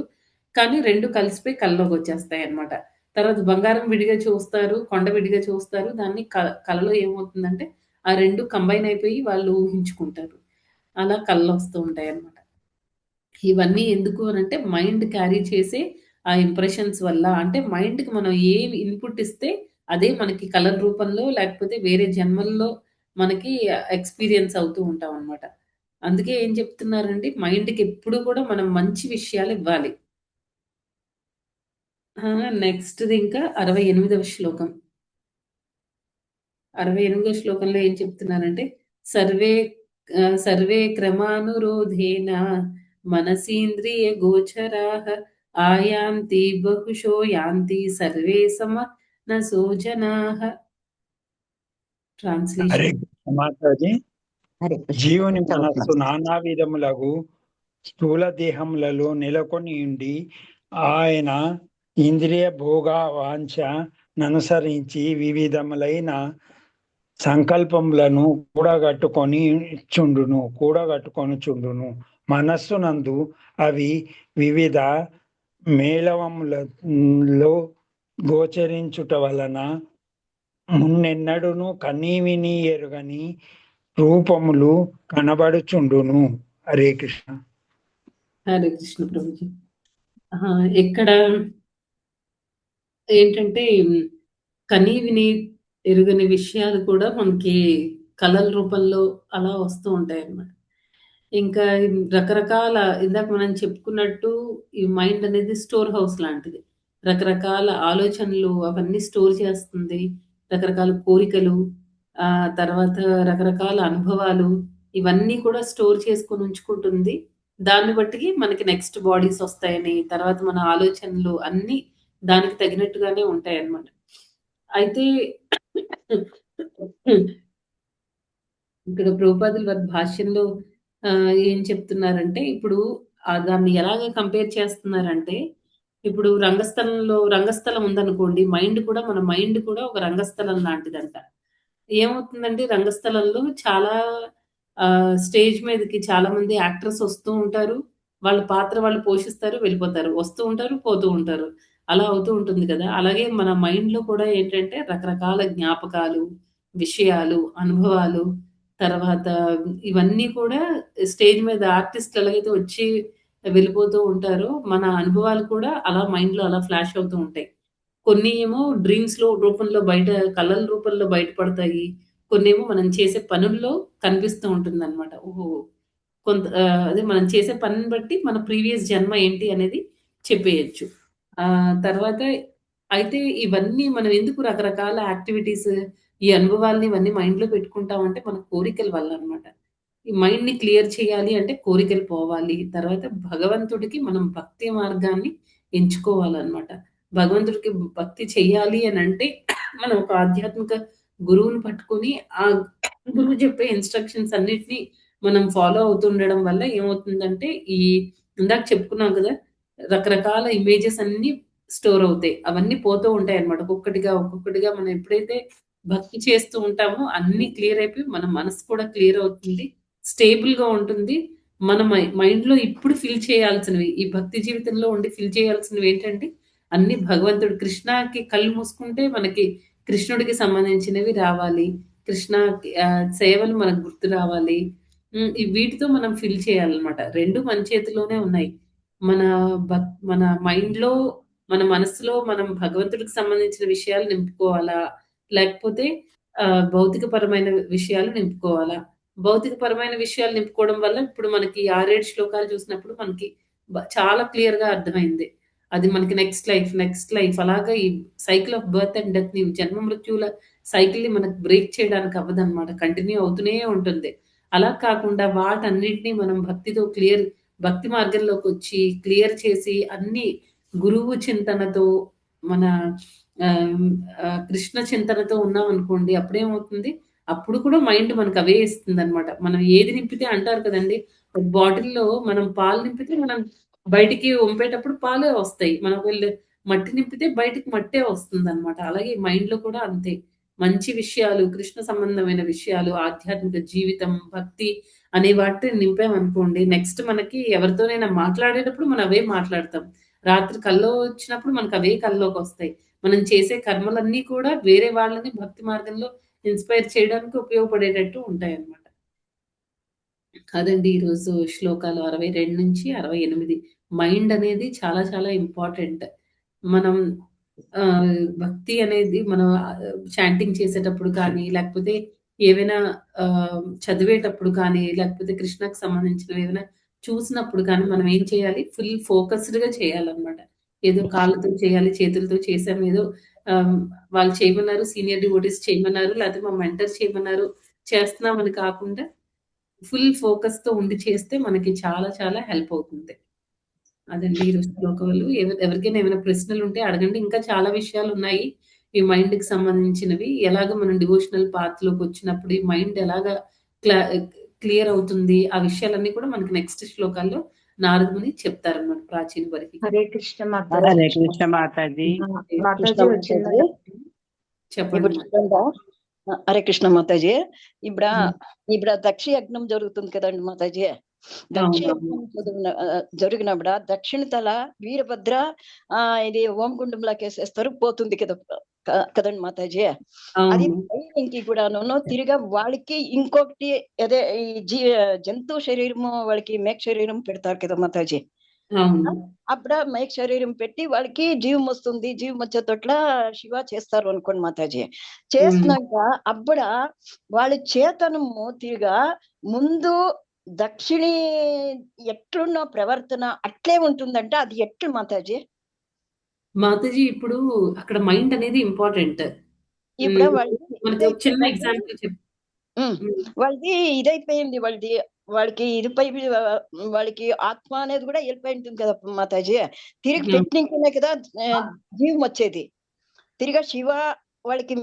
కానీ 2 కలిసిపోయి కల్లోకొచ్చేస్తాయన్నమాట. తర్వాత బంగారం విడిగా చూస్తారు. కొండ విడిగా చూస్తారు. దాన్ని కలలో ఏమవుతుందంటే ఆ 2 కంబైన్ అయిపోయి వాళ్ళు ఊహించుకుంటారు. అలా కలలొస్తూ ఉంటాయన్నమాట. ఇవన్నీ ఎందుకు అనంటే మైండ్ క్యారీ చేసే ఆ ఇంప్రెషన్స్ వల్ల. అంటే మైండ్‌కి మనం ఏమి ఇన్‌పుట్ ఇస్తే అదే మనకి కలల రూపంలో లేకపోతే వేరే జన్మల్లో మనకి ఎక్స్‌పీరియన్స్ అవుతూ ఉంటామనమాట. అందుకే ఏం చెప్తున్నారండి మైండ్‌కి ఎప్పుడు కూడా మనం మంచి విషయాలివ్వాలి. నెక్స్ట్‌ది ఇంకా 68వ శ్లోకం. 68వ శ్లోకంలో ఏం చెప్తున్నారంటే సర్వే క్రమానురోధేన మనసీంద్రియ గోచరాః ఆయాంతి బహుశో యాంతి సర్వే సమనసో జనాః.
హరే
ట్రాన్స్లేషన్.
కృష్ణ మాతాజీ.
హరే కృష్ణ.
జీవుని మనస్సు
చదువుతున్నాను.
నానా విధములకు స్థూల దేహములలో నెలకొని ఉండి ఆయన ఇంద్రియ భోగ వాంఛ ననుసరించి వివిధములైన సంకల్పములను కూడగట్టుకొనుచుండును. మనస్సునందు అవి వివిధ మేళవములలో గోచరించుట వలన మున్నెన్నడును కనీవిని ఎరుగని రూపములు కనబడుచుండును. హరే కృష్ణ.
హరే కృష్ణ ప్రభుజీ. ఇక్కడ ఏంటంటే కని విని ఎరుగని విషయాలు కూడా మనకి కలల రూపంలో అలా వస్తూ ఉంటాయన్నమాట. ఇంకా రకరకాల ఇందాక మనం చెప్పుకున్నట్టు ఈ మైండ్ అనేది స్టోర్ హౌస్ లాంటిది. రకరకాల ఆలోచనలు అవన్నీ స్టోర్ చేస్తుంది. రకరకాల కోరికలు, తర్వాత రకరకాల అనుభవాలు ఇవన్నీ కూడా స్టోర్ చేసుకొని ఉంచుకుంటుంది. దాన్ని బట్టి మనకి నెక్స్ట్ బాడీస్ వస్తాయని, తర్వాత మన ఆలోచనలు అన్నీ దానికి తగినట్టుగానే ఉంటాయన్నమాట. అయితే ఇక్కడ ప్రభుపాదుల వారి భాష్యంలో ఏం చెప్తున్నారంటే ఇప్పుడు దాన్ని ఎలాగ కంపేర్ చేస్తున్నారంటే, ఇప్పుడు రంగస్థలం ఉందనుకోండి, మన మైండ్ కూడా ఒక రంగస్థలం లాంటిదంట. ఏమవుతుందంటే రంగస్థలంలో చాలా స్టేజ్ మీదకి చాలామంది యాక్టర్స్ వస్తూ ఉంటారు. వాళ్ళ పాత్ర వాళ్ళు పోషిస్తారు, వెళ్ళిపోతారు. వస్తూ ఉంటారు, పోతూ ఉంటారు. అలా అవుతూ ఉంటుంది కదా! అలాగే మన మైండ్‌లో కూడా ఏంటంటే రకరకాల జ్ఞాపకాలు, విషయాలు, అనుభవాలు, తర్వాత ఇవన్నీ కూడా స్టేజ్ మీద ఆర్టిస్ట్‌లు ఎలాగైతే వచ్చి వెళ్ళిపోతూ ఉంటారో, మన అనుభవాలు కూడా అలా మైండ్‌లో అలా ఫ్లాష్ అవుతూ ఉంటాయి. కొన్ని ఏమో రూపంలో కలల రూపంలో బయటపడతాయి. కొన్నేమో మనం చేసే పనుల్లో కనిపిస్తూ ఉంటుందనమాట. ఓహో! అదే మనం చేసే పనిని బట్టి మన ప్రీవియస్ జన్మ ఏంటి అనేది చెప్పేయొచ్చు. తర్వాత అయితే ఇవన్నీ మనం ఎందుకు రకరకాల యాక్టివిటీస్, ఈ అనుభవాల్ని ఇవన్నీ మైండ్‌లో పెట్టుకుంటామంటే మన కోరికల వల్ల అనమాట. ఈ మైండ్‌ని క్లియర్ చేయాలి అంటే కోరికలు పోవాలి. తర్వాత భగవంతుడికి మనం భక్తి మార్గాన్ని ఎంచుకోవాలనమాట. భగవంతుడికి భక్తి చెయ్యాలి అనంటే మనం ఒక ఆధ్యాత్మిక గురువుని పట్టుకొని, ఆ గురువు చెప్పే ఇన్‌స్ట్రక్షన్స్ అన్నిటిని మనం ఫాలో అవుతుండడం వల్ల ఏమవుతుందంటే, ఇందాక చెప్పుకున్నాం కదా! రకరకాల ఇమేజెస్ అన్నీ స్టోర్ అవుతాయి. అవన్నీ పోతూ ఉంటాయన్నమాట. ఒక్కొక్కటిగా మనం ఎప్పుడైతే భక్తి చేస్తూ ఉంటామో అన్నీ క్లియర్ అయిపోయి మన మనసు కూడా క్లియర్ అవుతుంది. స్టేబుల్‌గా ఉంటుంది. మన మైండ్‌లో ఇప్పుడు ఫిల్ చేయాల్సినవి, ఈ భక్తి జీవితంలో ఉండి ఫిల్ చేయాల్సినవి ఏంటంటే, అన్నీ కృష్ణకి కళ్ళు మూసుకుంటే మనకి కృష్ణుడికి సంబంధించినవి రావాలి. సేవలు మనకు గుర్తు రావాలి. వీటితో మనం ఫిల్ చేయాలన్నమాట. 2 మన చేతిలోనే ఉన్నాయి. మన మన మైండ్‌లో, మన మనసులో మనం భగవంతుడికి సంబంధించిన విషయాలు నింపుకోవాలా? లేకపోతే భౌతికపరమైన విషయాలు నింపుకోవాలా? భౌతికపరమైన విషయాలు నింపుకోవడం వల్ల ఇప్పుడు మనకి 6, 7 శ్లోకాలు చూసినప్పుడు మనకి చాలా క్లియర్‌గా అర్థమైంది. అది మనకి నెక్స్ట్ లైఫ్ అలాగా ఈ సైకిల్ ఆఫ్ బర్త్ అండ్ డెత్‌ని, జన్మ మృత్యువుల సైకిల్‌ని మనకు బ్రేక్ చేయడానికి అవ్వదన్నమాట. కంటిన్యూ అవుతూనే ఉంటుంది. అలా కాకుండా వాటన్నిటిని మనం భక్తి మార్గంలోకొచ్చి క్లియర్ చేసి అన్నీ గురువు చింతనతో, మన కృష్ణ చింతనతో ఉన్నామనుకోండి, అప్పుడేమవుతుంది, అప్పుడు కూడా మైండ్ మనకు అవే ఇస్తుందన్నమాట. మనం ఏది నింపితే అంటారు కదండీ! ఒక బాటిల్‌లో మనం పాలు నింపితే మనం బయటికి వంపేటప్పుడు పాలే వస్తాయి. మనం ఒకవేళ మట్టి నింపితే బయటికి మట్టే వస్తుందన్నమాట. అలాగే మైండ్‌లో కూడా అంతే. మంచి విషయాలు, కృష్ణ సంబంధమైన విషయాలు, ఆధ్యాత్మిక జీవితం, భక్తి అనే వాటిని నింపామనుకోండి, నెక్స్ట్ మనకి ఎవరితోనైనా మాట్లాడేటప్పుడు మనం అవే మాట్లాడతాం. రాత్రి కల్లో వచ్చినప్పుడు మనకు అవే కల్లోకొస్తాయి. మనం చేసే కర్మలన్నీ కూడా వేరే వాళ్ళని భక్తి మార్గంలో ఇన్‌స్పైర్ చేయడానికి ఉపయోగపడేటట్టు ఉంటాయన్నమాట. అదండి ఈరోజు శ్లోకాలు 62-68. మైండ్ అనేది చాలా చాలా ఇంపార్టెంట్. మనం భక్తి అనేది మనం చాంటింగ్ చేసేటప్పుడు కానీ, లేకపోతే ఏవైనా చదివేటప్పుడు కానీ, లేకపోతే కృష్ణకి సంబంధించినవి ఏవైనా చూసినప్పుడు కానీ, మనం ఏం చేయాలి? ఫుల్ ఫోకస్డ్‌గా చేయాలన్నమాట. ఏదో కాళ్ళతో చేయాలి, చేతులతో చేసాము ఏదో ఆహ్, వాళ్ళు చేయమన్నారు, సీనియర్ డివోటీస్ చేయమన్నారు, లేకపోతే మా మెంటర్ చేయమన్నారు, చేస్తున్నామని కాకుండా ఫుల్ ఫోకస్‌తో ఉండి చేస్తే మనకి చాలా చాలా హెల్ప్ అవుతుంది. అదండి ఈరోజు శ్లోకాలు. ఎవరికైనా ఏమైనా ప్రశ్నలుంటే అడగండి. ఇంకా చాలా విషయాలున్నాయి. ఈ మైండ్‌కి సంబంధించినవి. ఎలాగ మనం డివోషనల్ పాత్‌లోకొచ్చినప్పుడు ఈ మైండ్ ఎలాగా క్లా క్లియర్ అవుతుంది. ఆ విషయాలన్నీ కూడా మనకి నెక్స్ట్ శ్లోకాల్లో నారదుముని చెప్తారన్నమాట ప్రాచీన వరకి.
హరే కృష్ణ
హరే
మాతాజీ.
కృష్ణ మాతాజీ.
మాతాజీ వచ్చిందా?
చెప్పండి.
ఇప్పుడు చూడండి, హరే కృష్ణ మాతాజీ. ఇప్పుడు దక్ష యజ్ఞం జరుగుతుంది కదండి మాతాజీ. దక్ష యజ్ఞం జరిగినప్పుడు దక్షిణ తల వీరభద్ర ఇది ఓంగుండంలోకి వేసేస్తారు, పోతుంది కదా కదండి మాతాజీ. అది ఇంకి కూడాను తిరిగా వాళ్ళకి ఇంకొకటి అదే ఈ జంతు శరీరము వాళ్ళకి మేక శరీరం పెడతారు కదా మాతాజీ. అప్పుడ మేక శరీరం పెట్టి వాళ్ళకి జీవం వస్తుంది. జీవం వచ్చే తోట్ల శివ చేస్తారు అనుకోండి మాతాజీ. చేసినాక అప్పుడ వాళ్ళ చేతనము తిరిగా ముందు దక్షిణి ఎట్లున్న ప్రవర్తన అట్లే ఉంటుందంటే అది ఎట్లు మాతాజీ?
మాతాజీ ఇప్పుడు అక్కడ మైండ్ అనేది ఇంపార్టెంట్.
ఇప్పుడు
మనకి ఒక చిన్న ఎగ్జాంపుల్
వాళ్ళది ఇదైపోయింది. వాళ్ళకి ఇదిపై వాళ్ళకి ఆత్మ అనేది కూడా వెళ్ళిపోయి ఉంటుంది కదా మాతాజీ. తిరిగి పెట్టినకనే కదా జీవం వచ్చేది. తిరిగా శివ వాళ్ళకి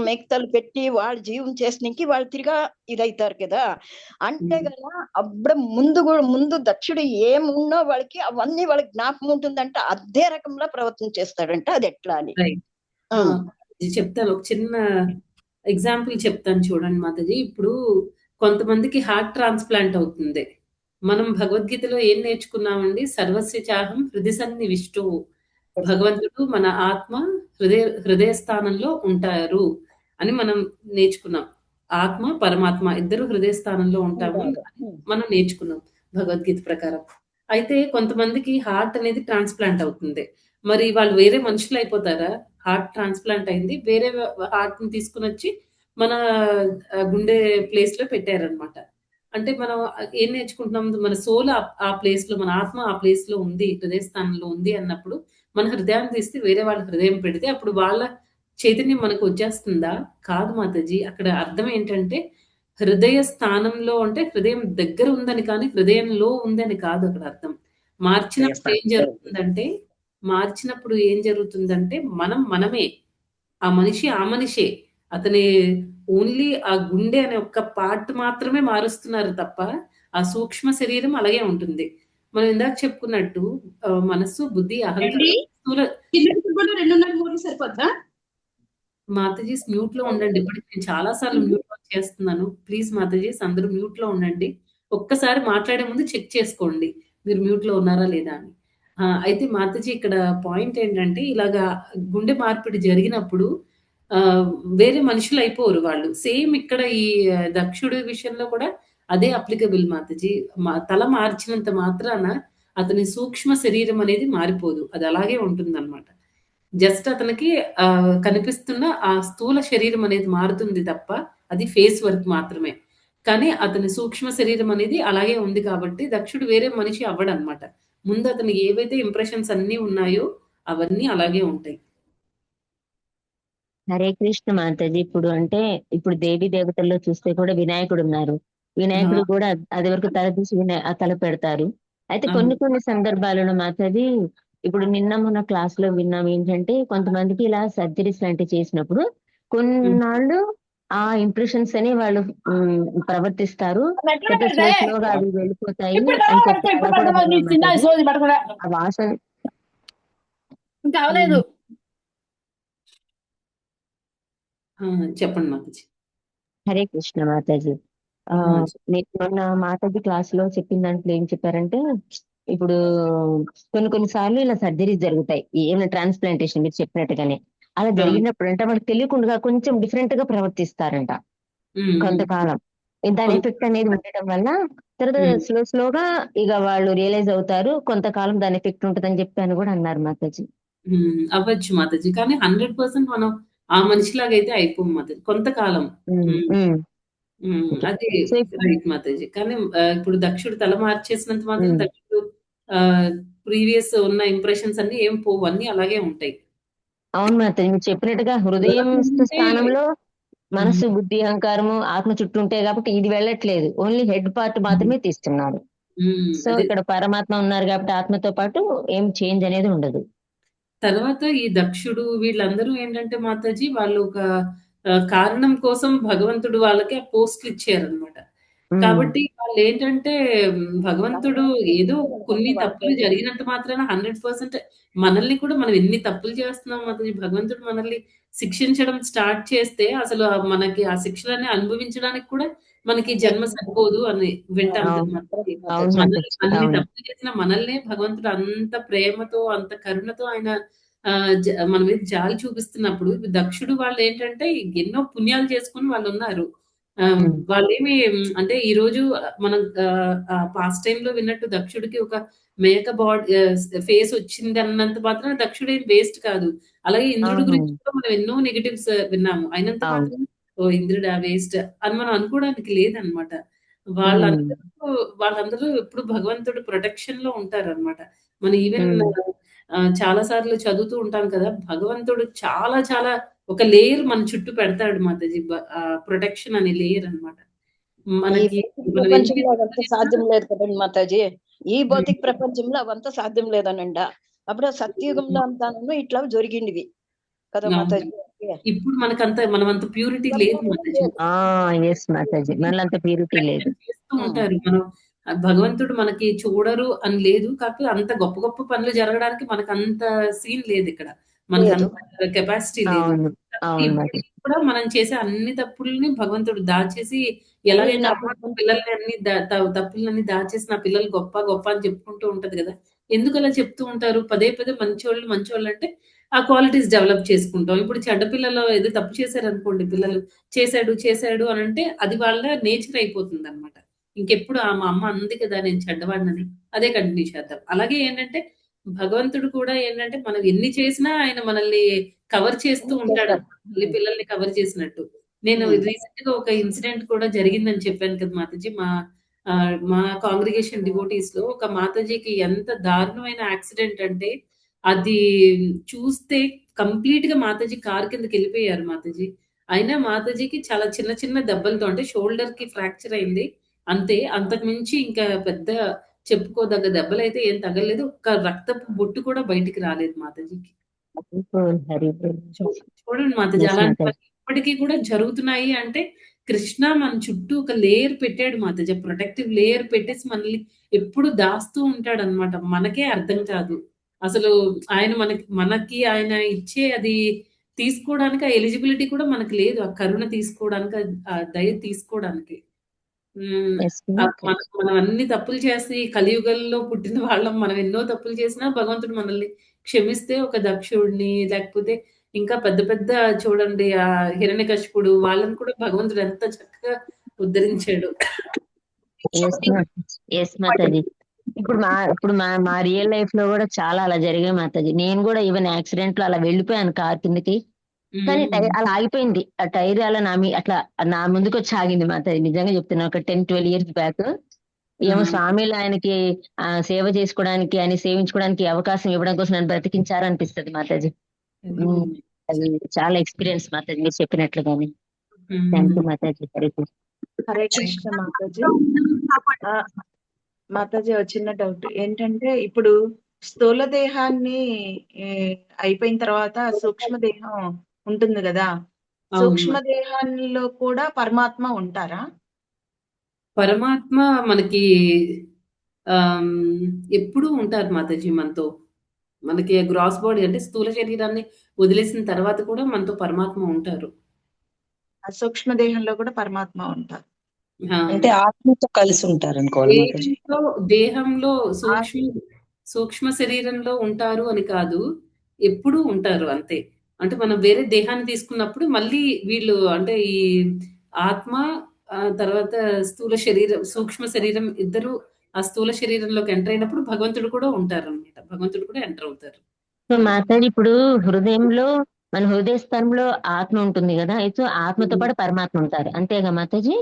మేకతలు పెట్టి వాళ్ళ జీవం చేసినకి వాళ్ళు తిరిగా ఇదైతారు కదా. అంటే కదా అప్పుడు ముందు దక్షుడు ఏమున్నో వాళ్ళకి అవన్నీ వాళ్ళకి జ్ఞాపకం ఉంటుందంట, అదే రకంలో ప్రవర్తన చేస్తాడంట. అది ఎట్లా అని
చెప్తాను. ఒక చిన్న ఎగ్జాంపుల్ చెప్తాను చూడండి మాతాజీ. ఇప్పుడు కొంతమందికి హార్ట్ ట్రాన్స్ప్లాంట్ అవుతుంది. మనం భగవద్గీతలో ఏం నేర్చుకున్నామండి? సర్వస్య చాహం హృదయ సన్నివిష్టో. భగవంతుడు మన ఆత్మ హృదయ స్థానంలో ఉంటారు అని మనం నేర్చుకున్నాం. ఆత్మ పరమాత్మ ఇద్దరు హృదయ స్థానంలో ఉంటాము మనం నేర్చుకున్నాం భగవద్గీత ప్రకారం. అయితే కొంతమందికి హార్ట్ అనేది ట్రాన్స్ప్లాంట్ అవుతుంది. మరి వాళ్ళు వేరే మనుషులు అయిపోతారా? హార్ట్ ట్రాన్స్ప్లాంట్ అయింది, వేరే హార్ట్ ని తీసుకుని వచ్చి మన గుండె ప్లేస్ లో పెట్టారనమాట. అంటే మనం ఏం నేర్చుకుంటున్నాం? మన సోల్ ఆ ప్లేస్ లో, మన ఆత్మ ఆ ప్లేస్ లో ఉంది, హృదయ స్థానంలో ఉంది అన్నప్పుడు మన హృదయాన్ని తీస్తే వేరే వాళ్ళ హృదయం పెడితే అప్పుడు వాళ్ళ చైతన్యం మనకు వచ్చేస్తుందా? కాదు మాతాజీ. అక్కడ అర్థం ఏంటంటే హృదయ స్థానంలో అంటే హృదయం దగ్గర ఉందని, కానీ హృదయంలో ఉందని కాదు అక్కడ అర్థం. మార్చినప్పుడు ఏం జరుగుతుందంటే మనమే, ఆ మనిషే, అతని ఓన్లీ ఆ గుండె అనే ఒక్క పార్ట్ మాత్రమే మారుస్తున్నారు తప్ప ఆ సూక్ష్మ శరీరం అలాగే ఉంటుంది. మనం ఇందాక చెప్పుకున్నట్టు మనస్సు, బుద్ధి, అహంకారం. మాతాజీస్ మ్యూట్ లో ఉండండి. ఇప్పటికి నేను చాలా సార్లు మ్యూట్ చేస్తున్నాను. ప్లీజ్ మాతాజీస్ అందరూ మ్యూట్ లో ఉండండి. ఒక్కసారి మాట్లాడే ముందు చెక్ చేసుకోండి మీరు మ్యూట్ లో ఉన్నారా లేదా అని. అయితే మాతాజీ ఇక్కడ పాయింట్ ఏంటంటే ఇలాగా గుండె మార్పిడి జరిగినప్పుడు వేరే మనుషులు అయిపోరు వాళ్ళు. సేమ్ ఇక్కడ ఈ దక్షుడి విషయంలో కూడా అదే అప్లికబుల్ మాతాజీ. తల మార్చినంత మాత్రాన అతని సూక్ష్మ శరీరం అనేది మారిపోదు, అది అలాగే ఉంటుందన్నమాట. జస్ట్ అతనికి కనిపిస్తున్న ఆ స్థూల శరీరం అనేది మారుతుంది తప్ప అది ఫేస్ వర్క్ మాత్రమే. కానీ అతని సూక్ష్మ శరీరం అనేది అలాగే ఉంది కాబట్టి దక్షుడు వేరే మనిషి అవ్వడనమాట. ముందు అతను ఏవైతే ఇంప్రెషన్స్ అన్ని ఉన్నాయో అవన్నీ అలాగే ఉంటాయి.
హరే కృష్ణ మాతాజీ. ఇప్పుడు దేవి దేవతల్లో చూస్తే కూడా వినాయకుడు ఉన్నారు. వినాయకుడు కూడా అది వరకు తల తీసి తల పెడతారు. అయితే కొన్ని సందర్భాలలో మాతాజీ, ఇప్పుడు నిన్న మొన్న క్లాస్ లో విన్నాం ఏంటంటే కొంతమందికి ఇలా సర్జరీస్ లాంటివి చేసినప్పుడు కొన్నాళ్ళు ఆ ఇంప్రెషన్స్ అని వాళ్ళు ప్రవర్తిస్తారు, స్లోగా అవి వెళ్ళిపోతాయి అని చెప్పి ఆ వాసన
చెప్పండి మాతాజీ.
హరే కృష్ణ మాతాజీ. నేను మొన్న మాతాజీ క్లాస్ లో చెప్పిన దాంట్లో ఏం చెప్పారంటే, ఇప్పుడు కొన్నిసార్లు ఇలా సర్జరీస్ జరుగుతాయి, ఏమైనా ట్రాన్స్ప్లాంటేషన్ మీరు చెప్పినట్టుగానే. అలా జరిగినప్పుడు అంటే వాళ్ళకి తెలియకుండా కొంచెం డిఫరెంట్ గా ప్రవర్తిస్తారంట కొంతకాలం. దాని ఎఫెక్ట్ అనేది ఉండటం వల్ల తర్వాత స్లోగా ఇక వాళ్ళు రియలైజ్ అవుతారు, కొంతకాలం దాని ఎఫెక్ట్ ఉంటుందని చెప్పి అని కూడా అన్నారు మాతాజీ.
అవ్వచ్చు మాతాజీ, కానీ 100% మనం ఆ మనిషిలాగా అయితే అయిపోం మాతాజీ కొంతకాలం. అది రైట్ మాతాజీ. కానీ ఇప్పుడు దక్షుడు తల మార్చేసినంత మాత్రం దక్షుడు ప్రీవియస్ ఉన్న ఇంప్రెషన్స్ అన్ని ఏం పోవు, అన్ని అలాగే ఉంటాయి.
అవును మాతాజీ, మీరు చెప్పినట్టుగా హృదయం స్థానంలో మనసు, బుద్ధి, అహంకారము, ఆత్మ చుట్టూ ఉంటాయి కాబట్టి ఇది వెళ్ళట్లేదు, ఓన్లీ హెడ్ పార్ట్ మాత్రమే తీస్తున్నారు. సో ఇక్కడ పరమాత్మ ఉన్నారు కాబట్టి ఆత్మతో పాటు ఏం చేంజ్ అనేది ఉండదు.
తర్వాత ఈ దక్షుడు వీళ్ళందరూ ఏంటంటే మాతాజీ వాళ్ళు ఒక కారణం కోసం భగవంతుడు వాళ్ళకి ఆ పోస్టులు ఇచ్చారనమాట. కాబట్టి వాళ్ళు ఏంటంటే భగవంతుడు ఏదో కొన్ని తప్పులు జరిగినంత మాత్రాన 100% మనల్ని కూడా మనం ఎన్ని తప్పులు చేస్తున్నాం మాతాజీ, భగవంతుడు మనల్ని శిక్షించడం స్టార్ట్ చేస్తే అసలు మనకి ఆ శిక్షలన్నీ అనుభవించడానికి కూడా మనకి జన్మ సరిపోదు అని వింటాం కదా. అన్ని తప్పులు చేసిన మనల్నే భగవంతుడు అంత ప్రేమతో అంత కరుణతో ఆయన మన మీద జాలి చూపిస్తున్నప్పుడు దక్షుడు వాళ్ళు ఏంటంటే ఎన్నో పుణ్యాలు చేసుకుని వాళ్ళు ఉన్నారు. వాళ్ళేమి అంటే ఈ రోజు మనం పాస్ట్ టైమ్ లో విన్నట్టు దక్షుడికి ఒక మేక బాడీ ఫేస్ వచ్చింది అన్నంత మాత్రం దక్షుడు ఏం వేస్ట్ కాదు. అలాగే ఇంద్రుడి గురించి కూడా మనం ఎన్నో నెగటివ్స్ విన్నాము, అయినంత మాత్రం ఓ ఇంద్రుడు ఆ వేస్ట్ అని మనం అనుకోవడానికి లేదనమాట. వాళ్ళందరూ ఎప్పుడు భగవంతుడు ప్రొటెక్షన్ లో ఉంటారు అనమాట. మన ఈవెన్ చాలా సార్లు చదువుతూ ఉంటాం కదా, భగవంతుడు చాలా చాలా ఒక లేయర్ మన చుట్టూ పెడతాడు మాతాజీ, ప్రొటెక్షన్ అనే లేయర్ అనమాట. మనకి
ప్రపంచంలో అవంతా సాధ్యం లేదు కదండి మాతాజీ, ఈ భౌతిక ప్రపంచంలో అవంతా సాధ్యం లేదనండ. అప్పుడు సత్యుగంలో అంతాను ఇట్లా జరిగిండివి కదా మాతాజీ.
ఇప్పుడు మనమంత ప్యూరిటీ లేదు మాతాజీ.
ఎస్ మాతాజీ, మనలో అంత ప్యూరిటీ లేదు.
చేస్తూ ఉంటారు. మనం భగవంతుడు మనకి చూడరు అని లేదు. కాకపోతే అంత గొప్ప గొప్ప పనులు జరగడానికి మనకంత సీన్ లేదు ఇక్కడ. మనకంత కెపాసిటీ లేదు.
అవును అవును
ఇప్పటికి
మాతాజీ.
కూడా మనం చేసే అన్ని తప్పుల్ని భగవంతుడు దాచేసి, ఎలాగైతే అమ్మ పిల్లల్ని అన్ని తప్పులన్నీ దాచేసి నా పిల్లలు గొప్ప గొప్ప అని చెప్పుకుంటూ ఉంటది కదా! ఎందుకలా చెప్తూ ఉంటారు? పదే పదే మంచోళ్ళు అంటే ఆ క్వాలిటీస్ డెవలప్ చేసుకుంటాం. ఇప్పుడు చెడ్డ పిల్లలు ఏదో తప్పు చేశారనుకోండి పిల్లలు, చేశాడు అనంటే అది వాళ్ళ నేచర్ అయిపోతుందన్నమాట. ఇంకెప్పుడు మా అమ్మ అంది కదా నేను చెడ్డవాడినని, అదే కంటిన్యూ చేద్దాం. అలాగే ఏంటంటే భగవంతుడు కూడా ఏంటంటే మనం ఎన్ని చేసినా ఆయన మనల్ని కవర్ చేస్తూ ఉంటాడు. మళ్ళీ పిల్లల్ని కవర్ చేసినట్టు. నేను రీసెంట్‌గా ఒక ఇన్సిడెంట్ కూడా జరిగిందని చెప్పాను కదా మాతాజీ. మా కాంగ్రిగేషన్ డివోటీస్‌లో ఒక మాతాజీకి ఎంత దారుణమైన యాక్సిడెంట్ అంటే, అది చూస్తే కంప్లీట్‌గా మాతాజీ కారు కిందకెళ్ళిపోయారు మాతాజీ. అయినా మాతాజీకి చాలా చిన్న చిన్న దెబ్బలతో, అంటే షోల్డర్‌కి ఫ్రాక్చర్ అయింది. అంతే. అంతకు మించి ఇంకా పెద్ద చెప్పుకోదగ్గ దెబ్బలైతే ఏం తగలలేదు. ఒక్క రక్తపు బొట్టు కూడా బయటికి రాలేదు మాతాజీకి. చూడండి మాతాజీ,
Yes,
అలాంటివన్నీ
మాతాజీ.
ఇప్పటికి కూడా జరుగుతున్నాయి అంటే, కృష్ణ మన చుట్టూ ఒక లేయర్ పెట్టాడు మాతాజీ. ప్రొటెక్టివ్ లేయర్ పెట్టేసి మనల్ని ఎప్పుడు దాస్తూ ఉంటాడన్నమాట. మనకే అర్థం కాదు. అసలు ఆయన మనకి ఆయన ఇచ్చే అది తీసుకోవడానికి ఆ ఎలిజిబిలిటీ కూడా మనకు లేదు. ఆ కరుణ తీసుకోవడానికి, ఆ దయ తీసుకోవడానికి.
Yes,
మనం
మాతాజీ.
మనం అన్ని తప్పులు చేసి కలియుగంలో పుట్టిన వాళ్ళం. మనం ఎన్నో తప్పులు చేసినా భగవంతుడు మనల్ని క్షమిస్తే, ఒక దక్షుడిని లేకపోతే ఇంకా పెద్ద పెద్ద చూడండి హిరణ్యకశిపుడు వాళ్ళని కూడా భగవంతుడు ఎంత చక్కగా ఉద్ధరించాడు.
ఎస్ మాతాజీ. ఇప్పుడు మా రియల్ లైఫ్ లో కూడా చాలా అలా జరిగాయి మాతాజీ. నేను కూడా ఈవెన్ యాక్సిడెంట్ లో అలా వెళ్ళిపోయాను కార్ కిందకి. కానీ టైర్ అలా ఆగిపోయింది. ఆ టైర్ అలా అట్లా నా ముందుకు వచ్చి ఆగింది మాతాజీ. నిజంగా చెప్తున్నా, ఒక 10-12 years బ్యాక్. ఏమో స్వామిలు ఆయనకి సేవ చేసుకోవడానికి, ఆయన సేవించుకోవడానికి అవకాశం ఇవ్వడం కోసం నన్ను బ్రతికించారనిపిస్తుంది మాతాజీ. అది చాలా ఎక్స్పీరియన్స్ మాతాజీ మీరు చెప్పినట్లుగానే. Thank you Mataji.
హరే కృష్ణ మాతాజీ. మాతాజీ ఒక చిన్న డౌట్ ఏంటంటే, ఇప్పుడు స్థూల దేహాన్ని అయిపోయిన తర్వాత సూక్ష్మ దేహం ఉంటుంది కదా, సూక్ష్మ దేహాల్లో కూడా పరమాత్మ ఉంటారా?
పరమాత్మ మనకి ఎప్పుడూ ఉంటారు మాతాజీ మనతో. మనకి గ్రాస్ బాడీ అంటే స్థూల శరీరాన్ని వదిలేసిన తర్వాత కూడా మనతో పరమాత్మ ఉంటారు.
ఆ సూక్ష్మ దేహంలో కూడా పరమాత్మ ఉంటారు.
అంటే ఆత్మతో కలిసి ఉంటారు అనుకోవాలి మాతాజీ.
దేహంలో సూక్ష్మ శరీరంలో ఉంటారు అని కాదు, ఎప్పుడూ ఉంటారు అంతే. అంటే మనం వేరే దేహాన్ని తీసుకున్నప్పుడు మళ్ళీ వీళ్ళు అంటే ఈ ఆత్మ తర్వాత సూక్ష్మ శరీరం ఇద్దరు ఆ స్థూల శరీరంలోకి ఎంటర్ అయినప్పుడు భగవంతుడు కూడా ఉంటారు అనమాట. భగవంతుడు కూడా ఎంటర్ అవుతారు.
సో మాతాజీ, ఇప్పుడు హృదయంలో మన హృదయ స్థానంలో ఆత్మ ఉంటుంది కదా, అయితే ఆత్మతో పాటు పరమాత్మ ఉంటారు అంతేగా మాతాజీ?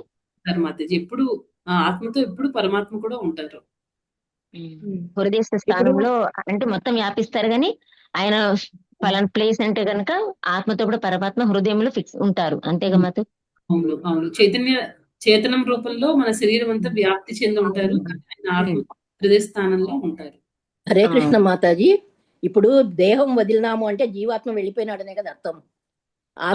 మాతాజీ ఎప్పుడు ఆత్మతో ఎప్పుడు పరమాత్మ కూడా ఉంటారు.
హృదయ స్థానంలో అంటే మొత్తం వ్యాపిస్తారు, కానీ ఆయన పలానా ప్లేస్ అంటే గనక ఆత్మతో కూడా పరమాత్మ హృదయంలో ఫిక్స్ ఉంటారు అంతేగా మాతాజీ?
అవును అవును. చేతనం రూపంలో మన శరీరం అంతా వ్యాప్తి చెంది ఉంటారు. ఆయన ఆత్మ హృదయ స్థానంలో ఉంటారు.
హరే కృష్ణ మాతాజీ. ఇప్పుడు దేహం వదిలినాము అంటే జీవాత్మ వెళ్ళిపోయినాడనే కదా అర్థం.